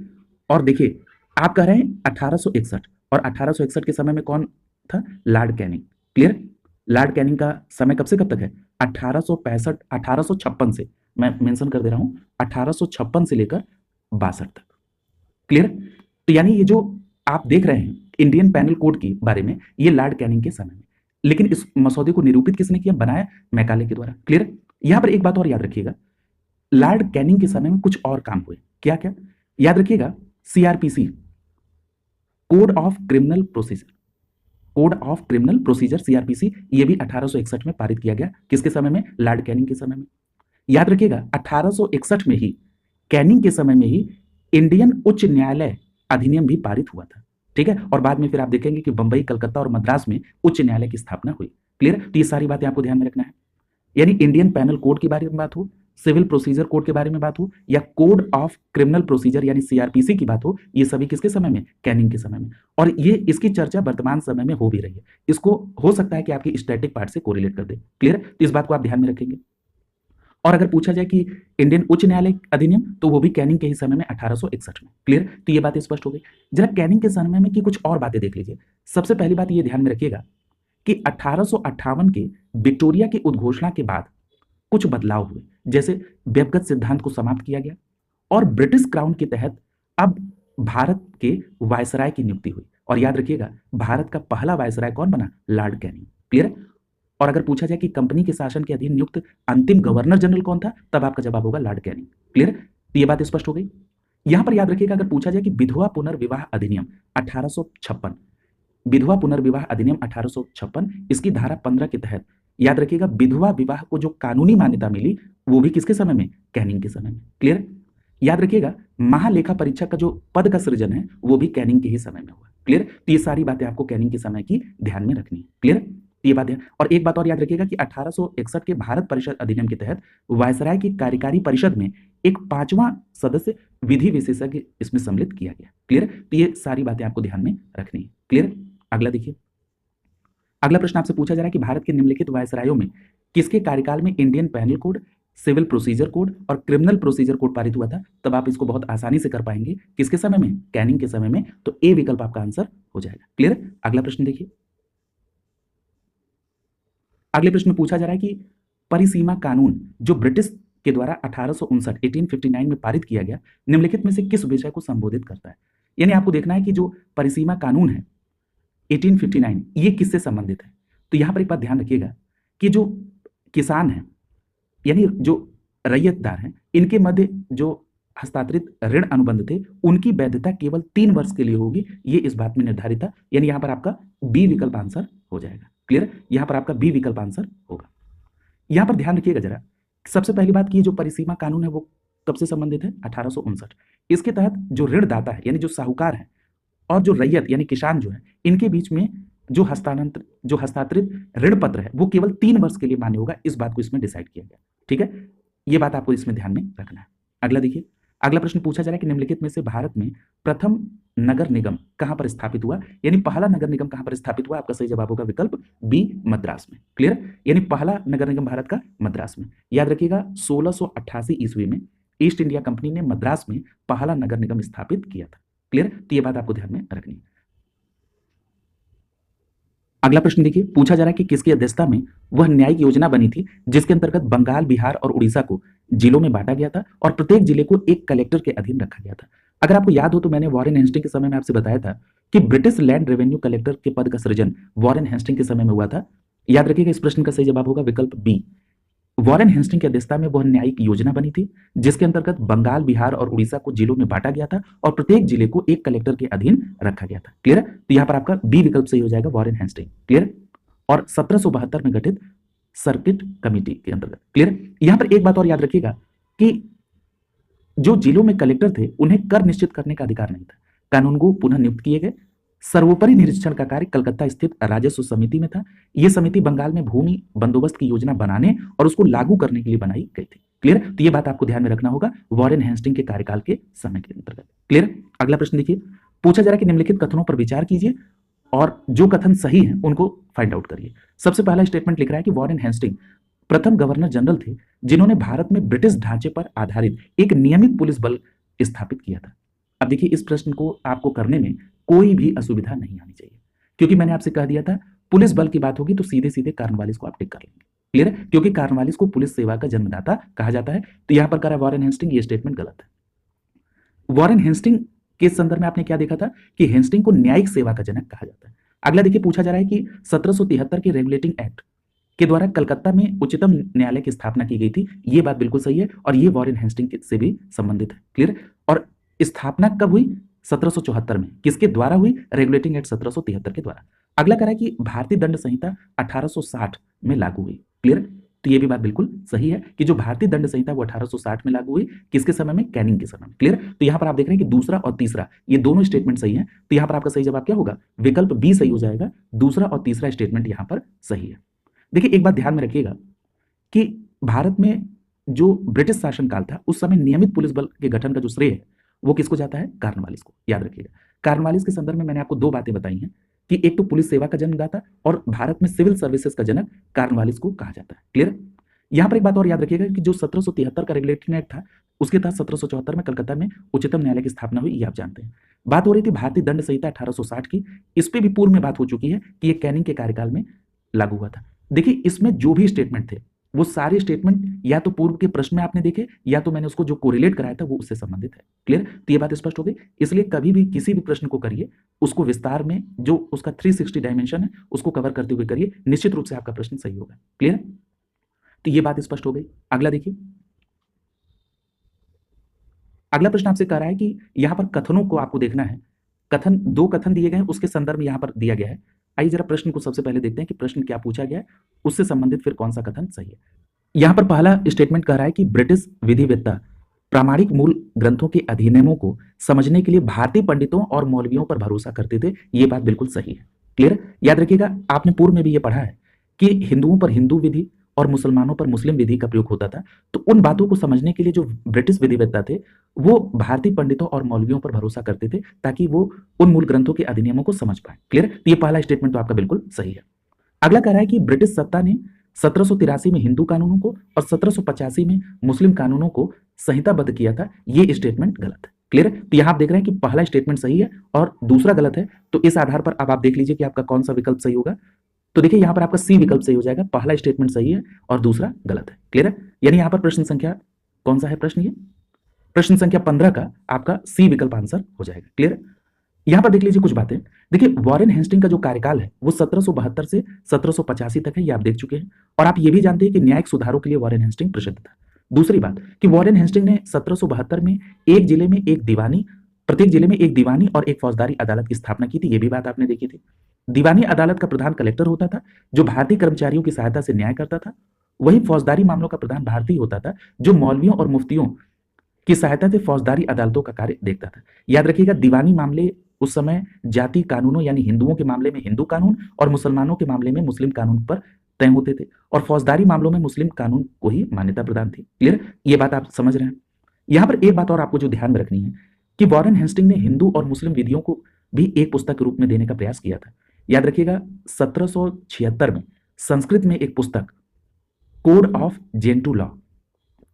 और देखिए आप कह रहे हैं 1861 और 1861 के समय में कौन था, Lord Canning. Clear, Lord Canning का समय कब से कब तक है, 1865 1856 से, मैं मेंशन कर दे रहा हूं 1856 से लेकर 62 तक। क्लियर, तो यानी ये जो आप देख रहे हैं इंडियन पैनल कोड के बारे में, ये लॉर्ड कैनिंग के समय में, लेकिन इस मसौदे को निरूपित किसने किया, बनाया मैकाले के द्वारा। क्लियर, यहां पर एक बात और याद रखिएगा, लॉर्ड कैनिंग के समय में कुछ और काम हुए। क्या क्या, याद रखिएगा CrPC, code of criminal procedure, code of criminal procedure CrPC, ये भी 1861 में पारित किया गया। किसके समय में, लॉर्ड कैनिंग के समय में। याद रखिएगा 1861 में ही, कैनिंग के समय में ही इंडियन उच्च न्यायालय अधिनियम भी पारित हुआ था। ठीक है, और बाद में फिर आप देखेंगे कि बंबई, कलकत्ता और मद्रास में उच्च न्यायालय की स्थापना हुई। क्लियर, तो ये सारी बातें आपको ध्यान में रखना है। यानी इंडियन पैनल कोड के बारे में बात हो, सिविल प्रोसीजर कोड के बारे में बात हो या कोड ऑफ क्रिमिनल प्रोसीजर यानी सीआरपीसी की बात हो, ये सभी किसके समय में? कैनिंग के समय में। और ये इसकी चर्चा वर्तमान समय में हो भी रही है। इसको हो सकता है कि आपकी स्टैटिक पार्ट से कोरिलेट कर दे। क्लियर? तो इस बात को आप ध्यान में रखेंगे। और अगर पूछा जाए कि इंडियन उच्च न्यायालय अधिनियम, तो वो भी कैनिंग के ही समय में 1861 में। क्लियर? तो ये बात स्पष्ट हो गई। जरा कैनिंग के समय में की कुछ और बातें देख लीजिए। सबसे पहली बात ये ध्यान में रखिएगा कि 1858 के विक्टोरिया की उद्घोषणा के बाद कुछ बदलाव हुए, जैसे व्यक्तिगत सिद्धांत को समाप्त किया गया और ब्रिटिश क्राउन के तहत अब भारत के वायसराय की नियुक्ति हुई। और याद रखिएगा, भारत का पहला वायसराय कौन बना? Lord Canning. क्लियर? और अगर पूछा जाए कि कंपनी के शासन के अधीन नियुक्त अंतिम गवर्नर जनरल कौन था, तब आपका जवाब होगा लॉर्ड कैनिंग। क्लियर? तो ये बात स्पष्ट हो गई। यहां पर याद रखिएगा, अगर पूछा जाए कि विधवा पुनर्विवाह अधिनियम 1856, विधवा पुनर्विवाह अधिनियम 1856, इसकी धारा 15 के तहत याद रखिएगा विधवा विवाह को जो कानूनी मान्यता मिली वो भी किसके समय में? कैनिंग के समय में। क्लियर? याद रखिएगा, महालेखा परीक्षक का जो पद का सृजन है वो भी कैनिंग के ही समय में हुआ। क्लियर? तो ये सारी बातें आपको कैनिंग के समय की ध्यान में रखनी है। क्लियर? ये बात है। और एक बात और याद रखिएगा कि 1861 के भारत परिषद अधिनियम के तहत वायसराय की कार्यकारी परिषद में एक 5वां सदस्य विधि विशेषज्ञ इसमें सम्मिलित किया गया। क्लियर? तो ये सारी बातें आपको ध्यान में रखनी है। क्लियर? अगला देखिए, अगला प्रश्न आपसे पूछा जा रहा है कि भारत के निम्नलिखित वायसरायों में किसके कार्यकाल में Indian penal code, civil procedure code और क्रिमिनल प्रोसीजर कोड पारित हुआ था? तब आप इसको बहुत आसानी से कर पाएंगे। किसके समय में? कैनिंग के समय में। तो ए विकल्प आपका आंसर हो जाएगा। क्लियर? अगला प्रश्न देखिए, अगले प्रश्न में पूछा जा रहा है कि परिसीमा कानून जो ब्रिटिश के द्वारा 1859 में पारित किया गया, निम्नलिखित में से किस विषय को संबोधित करता है? यानी आपको देखना है कि जो परिसीमा कानून है 1859, ये किससे संबंधित है? तो यहां पर एक बात ध्यान रखिएगा कि जो किसान है यानी जो रैयतदार हैं, इनके मध्य जो हस्तांतरित ऋण अनुबंध थे, उनकी वैधता केवल 3 वर्ष के लिए होगी, ये इस बात में निर्धारित था। यानी यहां पर आपका बी विकल्प आंसर हो जाएगा। क्लियर? यहां पर आपका बी विकल्प आंसर होगा। यहां पर ध्यान रखिएगा जरा, सबसे पहली बात की जो परिसीमा कानून है वो कब से संबंधित है? 1859। इसके तहत जो ऋणदाता है यानी जो साहूकार है और जो रैयत यानी किसान जो है, इनके बीच में जो हस्तांतरित ऋण पत्र है वो केवल 3 वर्ष के लिए मान्य होगा। इस बात को इसमें डिसाइड किया गया। ठीक है, ये बात आपको इसमें ध्यान में रखना है। अगला देखिए, अगला प्रश्न पूछा जा रहा है कि निम्नलिखित में से भारत में प्रथम नगर निगम कहां पर स्थापित हुआ? यानी पहला नगर निगम कहां पर स्थापित हुआ? आपका सही जवाब होगा विकल्प बी, मद्रास में। क्लियर? यानी पहला नगर निगम भारत का मद्रास में। याद रखिएगा, 1688 ईस्वी में ईस्ट इंडिया कंपनी ने मद्रास में पहला नगर निगम स्थापित किया था। क्लियर? तो ये बात आपको ध्यान में रखनी है। अगला प्रश्न देखिए, पूछा जा रहा है कि किसकी अध्यक्षता में वह न्यायिक योजना बनी थी जिसके अंतर्गत बंगाल, बिहार और उड़ीसा को जिलों में बांटा गया था और प्रत्येक जिले को एक कलेक्टर के अधीन रखा गया था। अगर आपको याद हो तो मैंने वॉरेन हेस्टिंग के समय में आपसे बताया था कि ब्रिटिश लैंड रेवेन्यू कलेक्टर के पद का सृजन वॉरेन हेस्टिंग के समय में हुआ था। याद रखिएगा, इस प्रश्न का सही जवाब होगा विकल्प बी। वॉरेन हेस्टिंग की अध्यक्षता में वह न्यायिक योजना बनी थी जिसके अंतर्गत बंगाल, बिहार और उड़ीसा को जिलों में बांटा गया था और प्रत्येक जिले को एक कलेक्टर के अधीन रखा गया था। क्लियर? तो यहां पर आपका बी विकल्प सही हो जाएगा, वॉरेन हेस्टिंग। क्लियर? और 1772 में गठित सर्किट कमेटी के अंतर्गत। क्लियर? यहां पर एक बात और याद रखिएगा कि जो जिलों में कलेक्टर थे उन्हें कर निश्चित करने का अधिकार नहीं था। कानूनगो पुनः नियुक्त किए गए। सर्वोपरि निरीक्षण का कार्य कलकत्ता स्थित राजस्व समिति में था। यह समिति बंगाल में भूमि बंदोबस्त की योजना बनाने और उसको लागू करने के लिए बनाई गई थी। क्लियर? तो यह बात आपको ध्यान में रखना होगा वॉरेन हेस्टिंग के कार्यकाल के समय के अंतर्गत। क्लियर? अगला प्रश्न देखिए, पूछा जा रहा है कि निम्नलिखित कथनों पर विचार कीजिए और जो कथन सही है उनको फाइंड आउट करिए। सबसे पहला स्टेटमेंट लिख रहा है कि वॉरेन हेस्टिंग प्रथम गवर्नर जनरल थे जिन्होंने भारत में ब्रिटिश ढांचे पर आधारित एक नियमित पुलिस बल स्थापित किया था। अब देखिए, इस प्रश्न को आपको करने में कोई भी असुविधा नहीं आनी चाहिए, क्योंकि मैंने आपसे कह दिया था पुलिस बल की बात होगी तो सीधे सीधे कार्नवालिस को आप टिक कर लेंगे। क्लियर है? क्योंकि कार्नवालिस को पुलिस सेवा का जन्मदाता कहा जाता है। तो यहां पर करा वॉरेन हेस्टिंग, ये स्टेटमेंट गलत है। वॉरेन हेस्टिंग के संदर्भ में आपने क्या देखा था कि हेस्टिंग को न्यायिक सेवा का जनक कहा जाता है। अगला देखिए, पूछा जा रहा है कि 1773 के रेगुलेटिंग एक्ट के द्वारा कलकत्ता में उच्चतम न्यायालय की स्थापना की गई थी। यह बात बिल्कुल सही है और यह वॉरेन हेस्टिंग से भी संबंधित है। क्लियर? और स्थापना कब हुई? 1774 में। किसके द्वारा हुई? रेगुलेटिंग एक्ट 1773 के द्वारा। अगला कह रहा है कि भारतीय दंड संहिता 1860 में लागू हुई। क्लियर? तो यह भी बात बिल्कुल सही है कि जो भारतीय दंड संहिता वो 1860 में लागू हुई। किसके समय में? कैनिंग के समय में। क्लियर? तो यहां पर आप देख रहे हैं कि दूसरा और तीसरा ये दोनों स्टेटमेंट सही है। तो यहां पर आपका सही जवाब क्या होगा? विकल्प बी सही हो जाएगा। दूसरा और तीसरा स्टेटमेंट यहां पर सही है। देखिए, एक बात ध्यान में रखिएगा कि भारत में जो ब्रिटिश शासनकाल था उस समय नियमित पुलिस बल के गठन का जो श्रेय है वो किसको जाता है? कॉर्नवालिस को। याद रखिएगा, कॉर्नवालिस के संदर्भ में मैंने आपको दो बातें बताई हैं कि एक तो पुलिस सेवा का जन्मदाता और भारत में सिविल सर्विसेज का जनक कॉर्नवालिस को कहा जाता है। क्लियर? यहां पर एक बात और याद रखिएगा कि जो 1773 का रेगुलेटरी एक्ट था उसके तहत 1774 में कलकत्ता में उच्चतम न्यायालय की स्थापना हुई, ये आप जानते हैं। बात हो रही थी भारतीय दंड संहिता 1860 की, इस पे भी पूर्व में बात हो चुकी है कि ये कैनिंग के कार्यकाल में लागू हुआ था। देखिए, इसमें जो भी स्टेटमेंट थे वो सारे स्टेटमेंट या तो पूर्व के प्रश्न में आपने देखे या तो मैंने उसको जो कोरिलेट कराया था वो उससे संबंधित है। क्लियर? तो ये बात स्पष्ट हो गई। इसलिए कभी भी किसी भी प्रश्न को करिए उसको विस्तार में, जो उसका 360 डायमेंशन है उसको कवर करते हुए करिए, निश्चित रूप से आपका प्रश्न सही होगा। क्लियर? तो ये बात स्पष्ट हो गई। अगला देखिए, अगला प्रश्न आपसे कह रहा है कि यहां पर कथनों को आपको देखना है। कथन, दो कथन दिए गए हैं, उसके संदर्भ में यहां पर दिया गया है। आइए जरा प्रश्न को सबसे पहले देखते हैं कि प्रश्न क्या पूछा गया है, उससे संबंधित फिर कौन सा कथन सही है। यहां पर पहला स्टेटमेंट कह रहा है कि ब्रिटिश विधिवेत्ता प्रामाणिक मूल ग्रंथों के अधिनियमों को समझने के लिए भारतीय पंडितों और मौलवियों पर भरोसा करते थे। ये बात बिल्कुल सही है। क्लियर? याद रखिएगा, आपने पूर्व में भी ये पढ़ा है कि हिंदुओं पर हिंदू विधि और मुसलमानों पर मुस्लिम विधि का प्रयोग होता था। तो उन बातों को समझने के लिए जो ब्रिटिश विधिवेत्ता थे वो भारतीय पंडितों और मौलवियों पर भरोसा करते थे ताकि वो उन मूल ग्रंथों के अधिनियमों को समझ पाए। क्लियर? तो ये पहला स्टेटमेंट तो आपका बिल्कुल सही है। अगला कह रहा है कि ब्रिटिश सत्ता ने 1783 में हिंदू कानूनों को और 1785 में मुस्लिम कानूनों को संहिताबद्ध किया था। ये स्टेटमेंट गलत है। क्लियर? तो यहां आप देख रहे हैं कि पहला स्टेटमेंट सही है और दूसरा गलत है। तो इस आधार पर अब आप देख लीजिए कि आपका कौन सा विकल्प सही होगा। तो देखिए, यहां पर आपका सी विकल्प सही हो जाएगा, पहला स्टेटमेंट सही है और दूसरा गलत है। क्लियर है? यानी यहां पर प्रश्न संख्या कौन सा है? प्रश्न ये प्रश्न संख्या 15 का आपका सी विकल्प आंसर हो जाएगा। क्लियर? यहां पर देख लीजिए कुछ बातें। देखिए, वॉरेन हेस्टिंग का जो कार्यकाल है वो 1772 से 1785 तक है, ये आप देख चुके हैं। और आप ये भी जानते हैं कि न्यायिक सुधारों के लिए वॉरेन हेस्टिंग प्रसिद्ध था। दूसरी बात कि वॉरेन हेस्टिंग ने 1772 में एक जिले में एक दीवानी, प्रत्येक जिले में एक दीवानी और एक फौजदारी अदालत की स्थापना की थी। ये भी बात आपने देखी थी। दीवानी अदालत का प्रधान कलेक्टर होता था जो भारतीय कर्मचारियों की सहायता से न्याय करता था। वही फौजदारी मामलों का प्रधान भारतीय होता था जो मौलवियों और मुफ्तियों की सहायता से फौजदारी अदालतों का कार्य देखता था। याद रखिएगा, दीवानी मामले उस समय जाति कानूनों यानी हिंदुओं के मामले में हिंदू कानून और मुसलमानों के मामले में मुस्लिम कानून पर तय होते थे और फौजदारी मामलों में मुस्लिम कानून को ही मान्यता प्रदान थी। क्लियर? ये बात आप समझ रहे हैं। यहां पर एक बात और आपको जो ध्यान में रखनी है कि वॉरेन हेस्टिंग ने हिंदू और मुस्लिम विधियों को भी एक पुस्तक के रूप में देने का प्रयास किया था। याद रखिएगा, 1776 में संस्कृत में एक पुस्तक कोड ऑफ जेंटू लॉ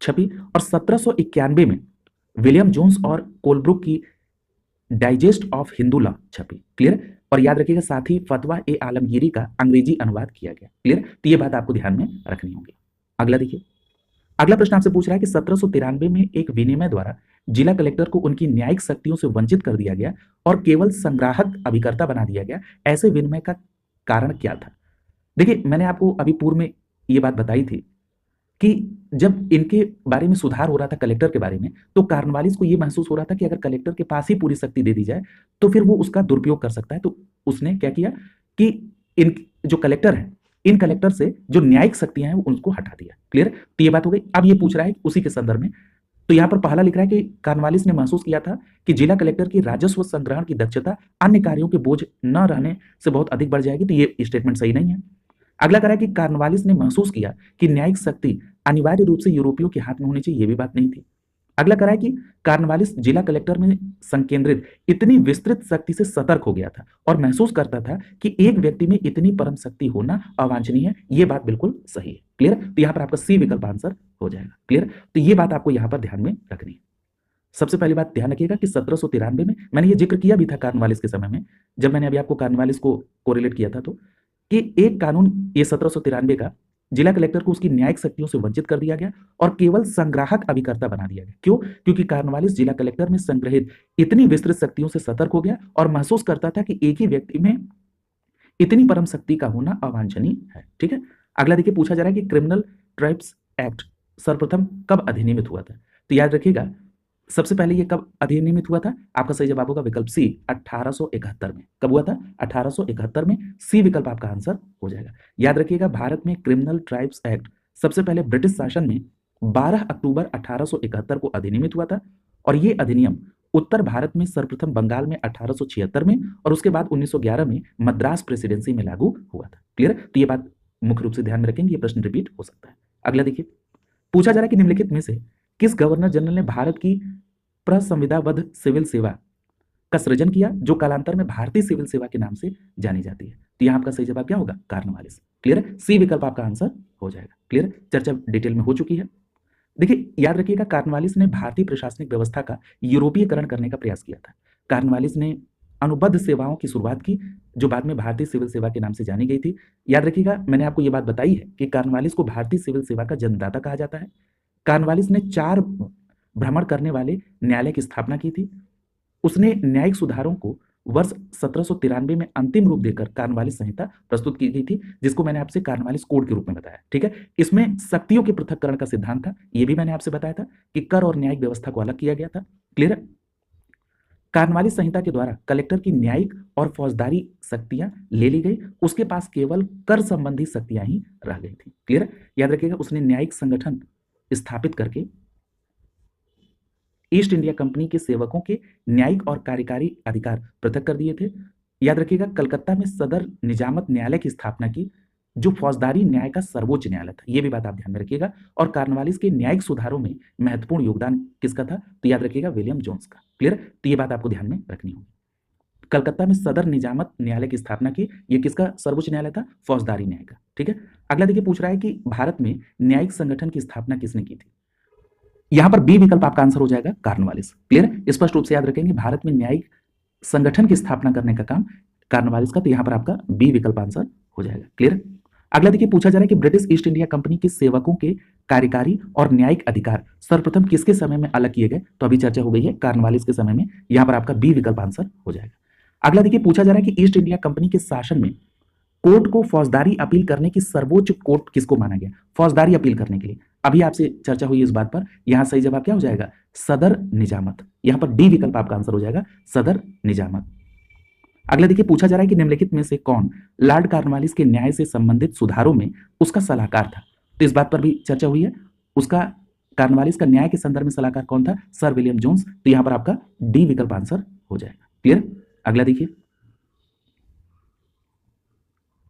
छपी और 1791 में विलियम जोन्स और कोलब्रुक की डाइजेस्ट ऑफ हिंदू लॉ छपी। क्लियर? और याद रखिएगा, साथ ही फतवा ए आलमगीरी का अंग्रेजी अनुवाद किया गया। क्लियर? तो ये बात आपको ध्यान में रखनी होगी। अगला देखिए, अगला प्रश्न आपसे पूछ रहा है कि 1793 में एक विनिमय द्वारा जिला कलेक्टर को उनकी न्यायिक शक्तियों से वंचित कर दिया गया और केवल संग्राहक अभिकर्ता बना दिया गया। ऐसे विनिमय का कारण क्या था? देखिए, मैंने आपको अभी पूर्व में ये बात बताई थी कि जब इनके बारे में सुधार हो रहा था कलेक्टर के बारे में, तो कॉर्नवालिस को यह महसूस हो रहा था कि अगर कलेक्टर के पास ही पूरी शक्ति दे दी जाए तो फिर वो उसका दुरुपयोग कर सकता है। तो उसने क्या किया कि इन जो कलेक्टर हैं, इन कलेक्टर से जो न्यायिक शक्तियां हैं वो उनको हटा दिया। क्लियर? तो ये बात हो गई। अब ये पूछ रहा है उसी के संदर्भ में, तो यहां पर पहला लिख रहा है कि कॉर्नवालिस ने महसूस किया था कि जिला कलेक्टर की राजस्व संग्रहण की दक्षता अन्य कार्यों के बोझ न रहने से बहुत अधिक बढ़ जाएगी। तो ये स्टेटमेंट सही नहीं है। अगला कह रहा है कि कॉर्नवालिस ने महसूस किया कि न्यायिक शक्ति अनिवार्य रूप से यूरोपियों के हाथ में होनी चाहिए। ये भी बात नहीं थी। अगला कह रहा है कि कॉर्नवालिस जिला कलेक्टर में संकेंद्रित इतनी विस्तृत शक्ति से सतर्क हो गया था और महसूस करता था कि एक व्यक्ति में इतनी परम शक्ति होना अवांछनीय है। ये बात बिल्कुल सही है। क्लियर? तो यहां पर आपका सी विकल्प आंसर हो जाएगा। क्लियर? तो ये बात आपको यहां पर ध्यान में रखनी है। सबसे पहली बात ध्यान रखिएगा कि 1793 में मैंने ये जिक्र किया भी था कॉर्नवालिस के समय में, जब मैंने अभी आपको कॉर्नवालिस को कोरिलेट किया था, तो कि एक कानून ये 1793 का जिला कलेक्टर को उसकी न्यायिक शक्तियों से वंचित कर दिया गया और केवल संग्राहक अभिकर्ता बना दिया गया। क्यों? क्योंकि कॉर्नवालिस जिला कलेक्टर में संग्रहित इतनी विस्तृत शक्तियों से सतर्क हो गया और महसूस करता था कि एक ही व्यक्ति में इतनी परम शक्ति का होना अवांछनीय है। ठीक है? अगला देखिए, पूछा जा रहा है कि क्रिमिनल ट्राइब्स एक्ट सर्वप्रथम कब अधिनियमित हुआ था? तो याद रखिएगा, सबसे पहले ये कब अधिनियमित हुआ था? आपका सही जवाब होगा विकल्प सी, 1871 में। कब हुआ था? 1871 में। सी विकल्प आपका आंसर हो जाएगा। याद रखिएगा, भारत में क्रिमिनल ट्राइब्स एक्ट सबसे पहले ब्रिटिश शासन में 12 अक्टूबर 1871 को अधिनियमित हुआ था और ये अधिनियम उत्तर भारत में सर्वप्रथम बंगाल में 1876 में और उसके बाद 1911 में मद्रास प्रेसिडेंसी में लागू हुआ था। क्लियर? तो ये बात मुख्य रूप से ध्यान में रखेंगे, ये प्रश्न रिपीट हो सकता है। अगला देखिए, पूछा जा रहा है कि निम्नलिखित में से किस गवर्नर जनरल ने भारत की प्रसंविधाबद्ध सिविल सेवा का सृजन किया, जो कालांतर में भारतीय सिविल सेवा के नाम से जानी जाती है? तो यहाँ आपका सही जवाब क्या होगा? कार्नवालिस। क्लियर है? सी विकल्प आपका आंसर हो जाएगा। क्लियर है? चर्चा डिटेल में हो चुकी है। देखिए, याद रखिएगा, कार्नवालिस ने भारतीय प्रशासनिक व्यवस्था का यूरोपीयकरण करने का प्रयास किया था। कार्नवालिस ने अनुबंध सेवाओं की शुरुआत की, जो बाद में भारतीय सिविल सेवा के नाम से जानी गई थी। याद रखिएगा, मैंने आपको ये बात बताई है कि कार्नवालिस को भारतीय सिविल सेवा का जन्मदाता कहा जाता है। कार्नवालिस ने 4 भ्रमण करने वाले न्यायालय की स्थापना की थी। उसने न्यायिक सुधारों को वर्ष 1793 में अंतिम रूप देकर कार्नवालिस संहिता प्रस्तुत की गई थी, जिसको मैंने आपसे कार्नवालिस कोड के रूप में बताया। ठीक है? इसमें शक्तियों के पृथक्करण का सिद्धांत था। ये भी मैंने आपसे बताया था कि कर और न्यायिक व्यवस्था को अलग किया गया था। क्लियर है? कार्नवालिस संहिता के द्वारा कलेक्टर की न्यायिक और फौजदारी शक्तियां ले ली गई। उसके पास केवल कर संबंधी शक्तियां ही रह गई थी। क्लियर है? याद रखिएगा, उसने न्यायिक संगठन स्थापित करके ईस्ट इंडिया कंपनी के सेवकों के न्यायिक और कार्यकारी अधिकार पृथक कर दिए थे। याद रखिएगा, कलकत्ता में सदर निजामत न्यायालय की स्थापना की, जो फौजदारी न्याय का सर्वोच्च न्यायालय था। यह भी बात आप ध्यान में रखिएगा। और कार्नवालिस के न्यायिक सुधारों में महत्वपूर्ण योगदान किसका था? तो याद रखिएगा, विलियम जोन्स का। क्लियर? तो यह बात आपको ध्यान में रखनी होगी। कलकत्ता में सदर निजामत न्यायालय की स्थापना की। यह किसका सर्वोच्च न्यायालय था? फौजदारी न्याय का। ठीक है? अगला देखिए, पूछ रहा है कि भारत में न्यायिक संगठन की स्थापना किसने की थी? यहां पर बी विकल्प आपका आंसर हो जाएगा, कार्नवालिस। क्लियर है? स्पष्ट रूप से याद रखेंगे, भारत में न्यायिक संगठन की स्थापना करने का काम कार्नवालिस का, तो यहां पर आपका बी विकल्प आंसर हो जाएगा। क्लियर? अगला देखिए, पूछा जा रहा है कि ब्रिटिश ईस्ट इंडिया कंपनी के सेवकों के कार्यकारी और न्यायिक अधिकार सर्वप्रथम किसके समय में अलग किए गए? तो अभी चर्चा हो गई है, कार्नवालिस के समय में। यहां पर आपका बी विकल्प आंसर हो जाएगा। अगला देखिए, पूछा जा रहा है कि ईस्ट इंडिया कंपनी के शासन में कोर्ट को फौजदारी अपील करने की सर्वोच्च कोर्ट किसको माना गया? फौजदारी अपील करने के लिए। अभी आपसे चर्चा हुई इस बात पर। यहां सही जवाब क्या हो जाएगा? सदर निजामत। यहां पर डी विकल्प आपका आंसर हो जाएगा, सदर निजामत। अगला देखिए, पूछा जा रहा है कि निम्नलिखित में से कौन लॉर्ड कार्नवालिस के न्याय से संबंधित सुधारों में उसका सलाहकार था? तो इस बात पर भी चर्चा हुई है। उसका कार्नवालिस का न्याय के संदर्भ में सलाहकार कौन था? Sir William Jones. तो यहां पर आपका डी विकल्प आंसर हो जाएगा। क्लियर? अगला देखिए,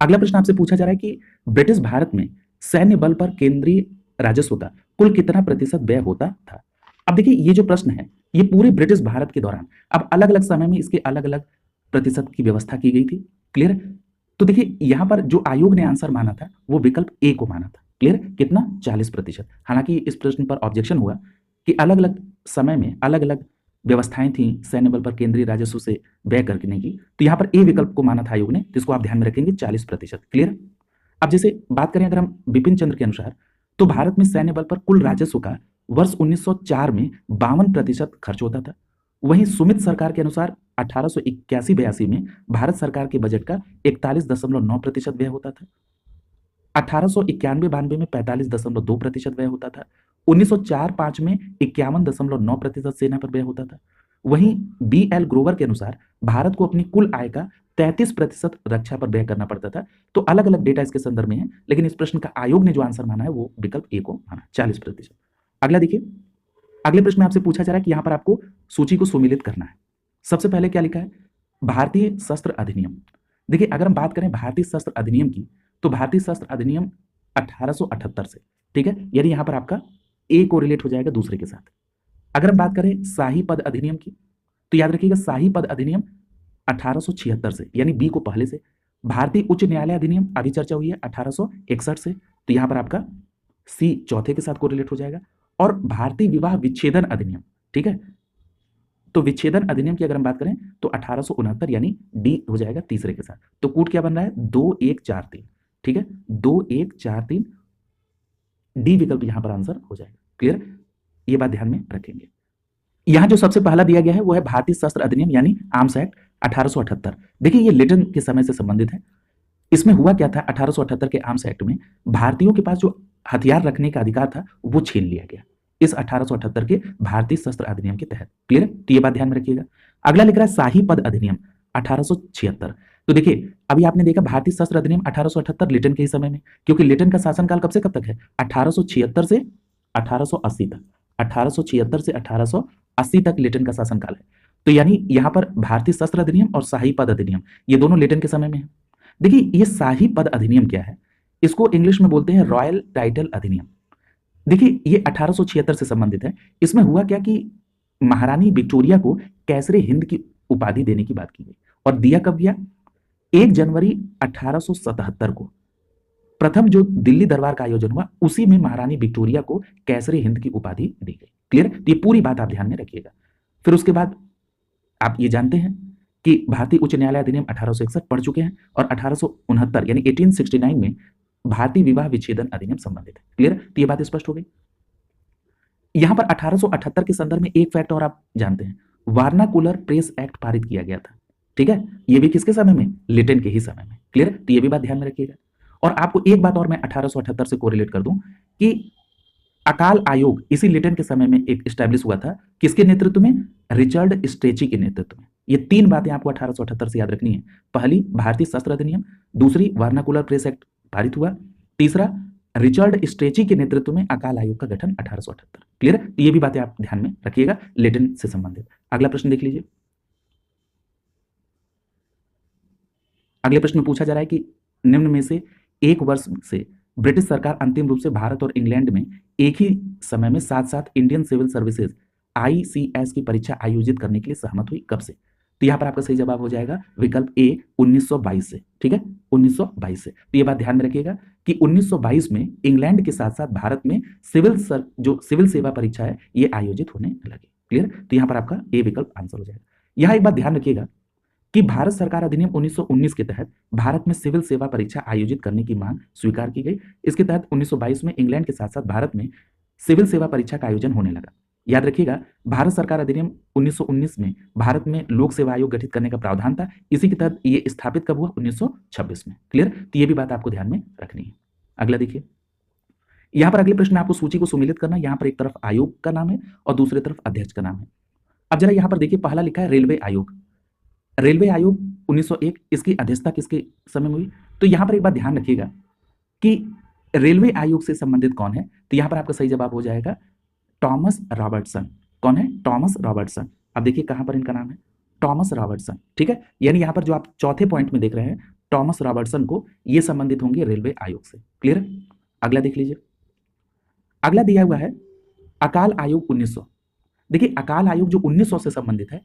अगला प्रश्न आपसे पूछा जा रहा है कि ब्रिटिश भारत में सैन्य बल पर केंद्रीय राजस्व का कुल कितना प्रतिशत व्यय होता था? अब देखिए, ये जो प्रश्न है, ये पूरे ब्रिटिश भारत के दौरान, अब अलग अलग समय में इसके अलग अलग प्रतिशत की व्यवस्था की गई थी। क्लियर? तो देखिए, यहां पर जो आयोग ने आंसर माना था, वो विकल्प ए को माना था। क्लियर? कितना? 40%। हालांकि इस प्रश्न पर ऑब्जेक्शन हुआ कि अलग अलग समय में अलग अलग व्यवस्थाएं थी सैन्य बल पर केंद्रीय राजस्व से व्यय करने की। तो यहां पर ए विकल्प को माना था आयोग ने, जिसको आप ध्यान में रखेंगे, 40%। क्लियर? अब जैसे बात करें अगर हम बिपिन चंद्र के अनुसार, तो भारत में सैन्य बल पर कुल राजस्व का वर्ष 1904 में 52% खर्च होता था। वहीं सुमित सरकार के अनुसार 1881-82 में भारत सरकार के बजट का 41.9% व्यय होता था। 1891-92 में 45.2% व्यय होता था। 1904-05 में 51.9% सेना पर व्यय होता था। वहीं बी एल ग्रोवर के अनुसार भारत को अपनी कुल आय का 33% रक्षा पर व्यय करना पड़ता था। तो अलग अलग डेटा इसके संदर्भ में है, लेकिन इस प्रश्न का आयोग ने जो आंसर माना है वो विकल्प ए को माना, 40%। अगला देखिए, अगले प्रश्न में आपसे पूछा जा रहा है कि यहां पर आपको सूची को सुमिलित करना है। सबसे पहले क्या लिखा है? भारतीय शस्त्र अधिनियम। देखिए, अगर हम बात करें भारतीय शस्त्र अधिनियम की, तो भारतीय शस्त्र अधिनियम 1878 से, ठीक है, यानी यहां पर आपका ए को रिलेट हो जाएगा दूसरे के साथ। अगर हम बात करें शाही पद अधिनियम की, तो याद रखिएगा शाही पद अधिनियम 1876 से, यानी बी को पहले से। भारतीय उच्च न्यायालय अधिनियम अभी चर्चा हुई है 1861 से, तो यहां पर आपका सी चौथे के साथ को रिलेट हो जाएगा। और भारतीय विवाह विच्छेदन अधिनियम, ठीक है, तो विच्छेदन अधिनियम की अगर हम बात करें तो 1869, यानी डी हो जाएगा तीसरे के साथ। तो कूट क्या बन रहा है? 2143, ठीक है, 2143 डी विकल्प यहां पर आंसर हो जाएगा। क्लियर? ये बात ध्यान में रखेंगे। यहां जो सबसे पहला दिया गया है वो है भारतीय शस्त्र अधिनियम, यानी आर्म्स एक्ट 1878। देखिए, ये लिटन के समय से संबंधित है। इसमें हुआ क्या था? 1878 के आर्म्स एक्ट में भारतीयों के पास जो हथियार रखने का अधिकार था वो छीन लिया गया इस 1878 के भारतीय शस्त्र अधिनियम के तहत। क्लियर? तो ये बात ध्यान में रखिएगा। अगला लिख रहा है शाही पद अधिनियम 1876। तो देखिए, अभी आपने देखा भारतीय शस्त्र अधिनियम 1878 लिटन के ही समय में, क्योंकि लिटन का शासनकाल कब से कब तक है? 1876 से 1880 तक। 1876 से 1880 तक लिटन का शासनकाल है। तो यानी यहां पर भारतीय शस्त्र अधिनियम और शाही पद अधिनियम ये दोनों लिटन के समय में है। देखिए, ये शाही पद अधिनियम क्या है? इसको इंग्लिश में बोलते हैं रॉयल टाइटल अधिनियम। देखिए ये 1876 से संबंधित है। इसमें हुआ क्या कि महारानी विक्टोरिया को कैसरे हिंद की उपाधि देने की बात की गई और दिया कब गया? 1 जनवरी 1877 को प्रथम जो दिल्ली दरबार का आयोजन हुआ उसी में महारानी विक्टोरिया को कैसरे हिंद की उपाधि दी गई। क्लियर? तो ये पूरी बात आप ध्यान में रखिएगा। फिर उसके बाद आप ये जानते हैं कि भारतीय उच्च न्यायालय अधिनियम 1861 पढ़ चुके हैं और 1869 यानी 1869 में भारतीय विवाह विच्छेदन अधिनियम संबंधित है। क्लियर? तो ये बात स्पष्ट हो गई। यहां पर 1878 के संदर्भ में एक फैक्ट और आप जानते हैं, वार्नाकुलर प्रेस एक्ट पारित किया गया था। ठीक है, ये भी किसके समय में? लिटन के ही समय में। क्लियर? तो ये भी बात ध्यान में रखिएगा। और आपको एक बात और मैं 1878 से कोरिलेट कर दूं कि अकाल आयोग इसी लिटन के समय में एक स्टैब्लिश हुआ था। किसके नेतृत्व में? रिचर्ड स्ट्रेची के नेतृत्व में। ये 3 बातें आपको 1878 से याद रखनी है। पहली, भारतीय शस्त्र अधिनियम। दूसरी, वार्नाकुलर प्रेस एक्ट पारित हुआ। तीसरा, रिचर्ड स्ट्रेची के नेतृत्व में अकाल आयोग का गठन 1878। क्लियर? तो ये भी बातें आप ध्यान में रखिएगा लिटन से संबंधित। अगला प्रश्न देख लीजिए। अगले प्रश्न में पूछा जा रहा है कि निम्न में से एक वर्ष से ब्रिटिश सरकार अंतिम रूप से भारत और इंग्लैंड में एक ही समय में साथ साथ इंडियन सिविल सर्विसेज ICS की परीक्षा आयोजित करने के लिए सहमत हुई, कब से? तो यहां पर आपका सही जवाब हो जाएगा विकल्प ए, 1922 से। ठीक है, 1922 से। तो ये बात ध्यान में रखिएगा कि 1922 में इंग्लैंड के साथ साथ भारत में जो सिविल सेवा परीक्षा है ये आयोजित होने लगी। क्लियर? तो यहां पर आपका ए विकल्प आंसर हो जाएगा। यहां एक बात ध्यान रखिएगा कि भारत सरकार अधिनियम 1919 के तहत भारत में सिविल सेवा परीक्षा आयोजित करने की मांग स्वीकार की गई। इसके तहत 1922 में इंग्लैंड के साथ साथ भारत में सिविल सेवा परीक्षा का आयोजन होने लगा। याद रखिएगा, भारत सरकार अधिनियम 1919 में भारत में लोक सेवा आयोग गठित करने का प्रावधान था। इसी के तहत ये स्थापित कब हुआ? 1926 में। क्लियर? तो ये भी बात आपको ध्यान में रखनी है। अगला देखिए, यहां पर अगले प्रश्न में आपको सूची को सुमिलित करना। यहां पर एक तरफ आयोग का नाम है और दूसरी तरफ अध्यक्ष का नाम है। अब जरा यहां पर देखिए, पहला लिखा है रेलवे आयोग। रेलवे आयोग 1901, इसकी अध्यक्षता किसके समय में हुई? तो यहां पर एक बात ध्यान रखिएगा कि रेलवे आयोग से संबंधित कौन है? तो यहां पर आपका सही जवाब हो जाएगा टॉमस रॉबर्टसन। कौन है? Thomas Robertson. अब देखिए कहां पर इनका नाम है, टॉमस रॉबर्टसन। ठीक है, यानी यहां पर जो आप चौथे पॉइंट में देख रहे हैं टॉमस रॉबर्टसन को, ये संबंधित होंगे रेलवे आयोग से। क्लियर? अगला देख लीजिए। अगला दिया हुआ है अकाल आयोग 1900। देखिए अकाल आयोग जो 1900 से संबंधित है,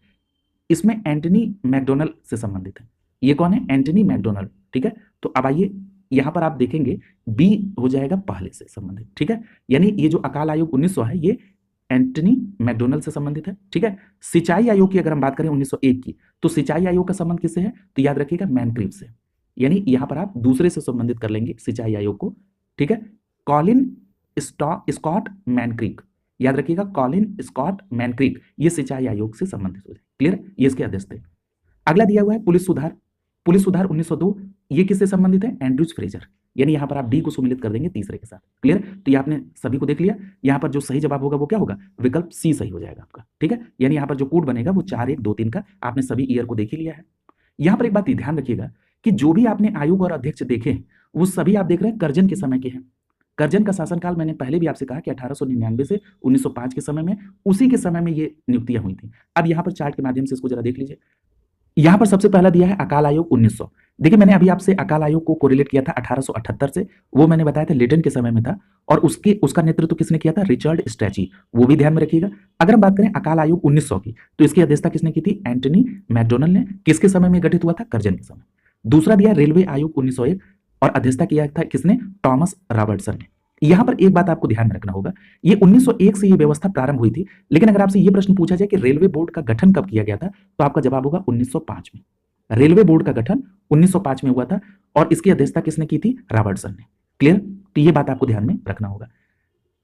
इसमें एंटनी मैकडोनल्ड से संबंधित है। ये कौन है? Antony McDonald. ठीक है, तो अब आइए यहां पर आप देखेंगे बी हो जाएगा पहले से संबंधित। ठीक है, यानी ये जो अकाल आयोग 1900 है ये एंटनी मैकडोनल्ड से संबंधित है। ठीक है, सिंचाई आयोग की अगर हम बात करें 1901 की, तो सिंचाई आयोग का संबंध किससे है? तो याद रखिएगा मैनक्रीफ से। यानी यहां पर आप दूसरे से संबंधित कर लेंगे सिंचाई आयोग को। ठीक है, कॉलिन स्कॉट मैनक्रीक। याद रखिएगा, कॉलिन स्कॉट मैनक्रीक ये सिंचाई आयोग से संबंधित हो जाए। क्लियर? ये इसके अध्यक्ष थे। अगला दिया हुआ है पुलिस सुधार। पुलिस सुधार 1902, ये किससे संबंधित है? Andrews Fraser. यानी यहां पर आप डी को सुमिलित कर देंगे तीसरे के साथ। क्लियर? तो ये आपने सभी को देख लिया। यहां पर जो सही जवाब होगा वो क्या होगा? विकल्प सी सही हो जाएगा आपका। ठीक है, यानी यहां पर जो कोड बनेगा वो 4123 का। आपने सभी ईयर को देख ही लिया है। यहां पर एक बात ध्यान रखिएगा कि जो भी आपने आयोग और अध्यक्ष देखे वो सभी आप देख रहे हैं कर्जन के समय के हैं। कर्जन का शासनकाल मैंने पहले भी आपसे कहा कि 1899 से 1905 के समय में, उसी के समय में ये नियुक्तियां हुई थी। अब यहां पर चार्ट के माध्यम से इसको जरा देख लीजिए। यहां पर सबसे पहला दिया है अकाल आयोग 1900। देखिए मैंने अभी आपसे अकाल आयोग को कोरिलेट किया था 1878 से, वो मैंने बताया था लिटन के समय में था और उसका नेतृत्व किसने किया था? Richard stretchy. वो भी ध्यान में रखिएगा। अगर हम बात करें अकाल आयोग 1900 की, तो इसकी अध्यक्षता किसने की थी? एंटनी मैकडोनल्ड ने। किसके समय में गठित हुआ था? कर्जन के समय। दूसरा दिया रेलवे आयोग 1901 और अध्यक्षता किया था किसने? टॉमस रॉबर्टसन ने। यहां पर एक बात आपको ध्यान में रखना होगा, ये 1901 से ये व्यवस्था प्रारंभ हुई थी, लेकिन अगर आपसे ये प्रश्न पूछा जाए कि रेलवे बोर्ड का गठन कब किया गया था, तो आपका जवाब होगा 1905 में। रेलवे बोर्ड का गठन 1905 में हुआ था और इसकी अध्यक्षता किसने की थी? रॉबर्टसन ने। क्लियर? तो ये बात आपको ध्यान में रखना होगा।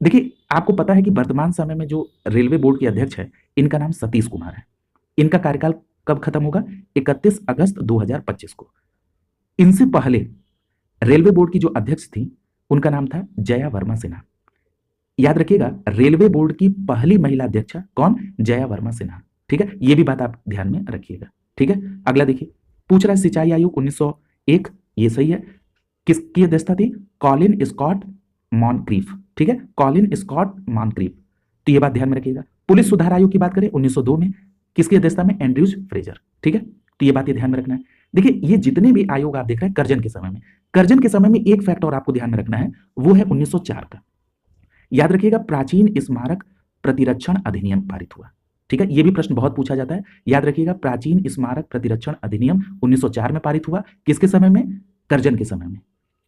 देखिए आपको पता है कि वर्तमान समय में जो रेलवे बोर्ड के अध्यक्ष है इनका नाम सतीश कुमार है। इनका कार्यकाल कब खत्म होगा? 31 अगस्त 2025 को। इनसे पहले रेलवे बोर्ड की जो अध्यक्ष थी उनका नाम था जया वर्मा सिन्हा। याद रखिएगा, रेलवे बोर्ड की पहली महिला अध्यक्ष कौन? जया वर्मा सिन्हा। ठीक है, ये भी बात आप ध्यान में रखिएगा। ठीक है, अगला देखिए, पूछ रहा है सिंचाई आयोग 1901, ये सही है। किसकी अध्यक्षता थी? Colin Scott Moncrieff. ठीक है, कॉलिन स्कॉट मॉनक्रीफ। तो ये बात ध्यान में रखिएगा। पुलिस सुधार आयोग की बात करें 1902 में, किसकी अध्यक्षता में? Andrews Fraser. ठीक है, तो ये बात ध्यान में रखना है। देखिए ये जितने भी आयोग आप देख रहे हैं कर्जन के समय में, कर्जन के समय में एक फैक्ट और आपको ध्यान में रखना है, वो है 1904 का। याद रखिएगा प्राचीन स्मारक प्रतिरक्षण अधिनियम पारित हुआ। ठीक है, ये भी प्रश्न बहुत पूछा जाता है। याद रखिएगा प्राचीन स्मारक प्रतिरक्षण अधिनियम 1904 में पारित हुआ। किसके समय में? कर्जन के समय में।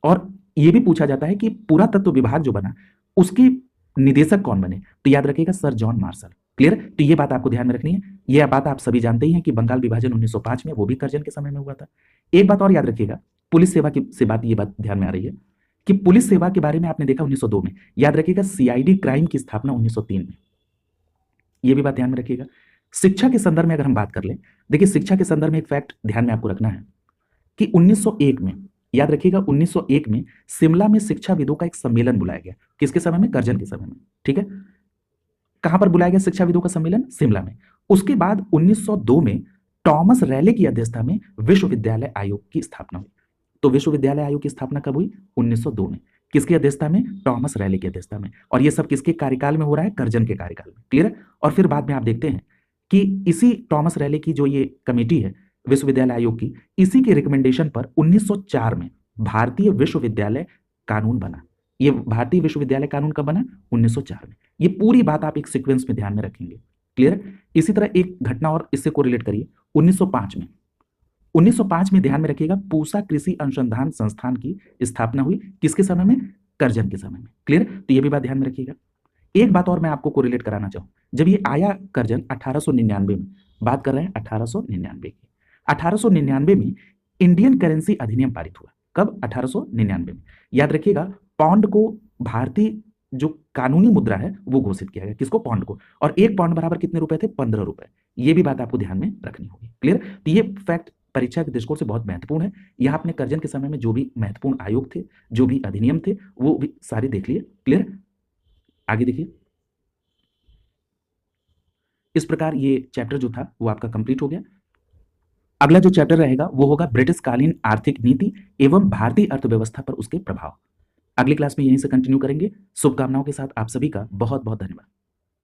और ये भी पूछा जाता है कि पुरातत्व विभाग जो बना उसके निदेशक कौन बने? तो याद रखिएगा सर जॉन मार्शल। क्लियर? तो ये बात आपको ध्यान में रखनी है। ये बात आप सभी जानते ही हैं कि बंगाल विभाजन 1905 में, वो भी कर्जन के समय में हुआ था। एक बात और याद रखिएगा, पुलिस सेवा की से बात, ये बात ध्यान में आ रही है कि पुलिस सेवा के बारे में आपने देखा 1902 में। याद रखिएगा सीआईडी क्राइम की स्थापना 1903 में। ये भी बात ध्यान में रखिएगा। शिक्षा के संदर्भ में अगर हम बात कर लें, देखिए शिक्षा के संदर्भ में एक फैक्ट ध्यान में आपको रखना है कि 1901 में, याद रखिएगा 1901 में शिमला में शिक्षाविदों का एक सम्मेलन बुलाया गया। किसके समय में? कर्जन के समय में। ठीक है, कहां पर बुलाया गया शिक्षाविदों का सम्मेलन? शिमला में। उसके बाद 1902 में टॉमस रैले की अध्यक्षता में विश्वविद्यालय आयोग की स्थापना हुई। तो विश्वविद्यालय आयोग की स्थापना कब हुई? 1902 में। किसकी अध्यक्षता में? टॉमस रैले की अध्यक्षता में। और ये सब किसके कार्यकाल में हो रहा है? कर्जन के कार्यकाल में। क्लियर है? और फिर बाद में आप देखते हैं कि इसी टॉमस रैले की जो ये कमेटी है विश्वविद्यालय आयोग की, इसी के रिकमेंडेशन पर 1904 में भारतीय विश्वविद्यालय कानून बना। ये भारतीय विश्वविद्यालय कानून कब बना? 1904 में। ये पूरी बात आप एक सीक्वेंस में ध्यान में रखेंगे। क्लियर है? इसी तरह एक घटना और इससे कोरिलेट करिए। 1905 में, 1905 में ध्यान में रखिएगा पूसा कृषि अनुसंधान संस्थान की स्थापना हुई। किसके समय में? कर्जन के समय में। क्लियर? तो ये भी बात ध्यान में रखिएगा। एक बात और मैं आपको कोरिलेट कराना चाहूँ, जब ये आया कर्जन 1899 में, बात कर रहे हैं 1899 की। 1899 में इंडियन करेंसी अधिनियम पारित हुआ। कब? 1899 में। याद रखिएगा पाउंड को भारतीय जो कानूनी मुद्रा है वो घोषित किया गया। किसको? पाउंड को। और एक पाउंड बराबर कितने रुपए थे? 15 रुपए। ये भी बात आपको ध्यान में रखनी होगी। क्लियर? तो ये फैक्ट परीक्षा के दृष्टिकोण से बहुत महत्वपूर्ण है। यहाँ अपने कर्जन के समय में जो भी महत्वपूर्ण आयोग थे, जो भी अधिनियम थे, वो भी सारे देख लिए। क्लियर? आगे देखिए। इस प्रकार ये चैप्टर जो था वो आपका कंप्लीट हो गया। अगला जो चैप्टर रहेगा वो होगा ब्रिटिश कालीन आर्थिक नीति एवं भारतीय अर्थव्यवस्था पर उसके प्रभाव। अगली क्लास में यहीं से कंटिन्यू करेंगे। शुभकामनाओं के साथ आप सभी का बहुत बहुत धन्यवाद।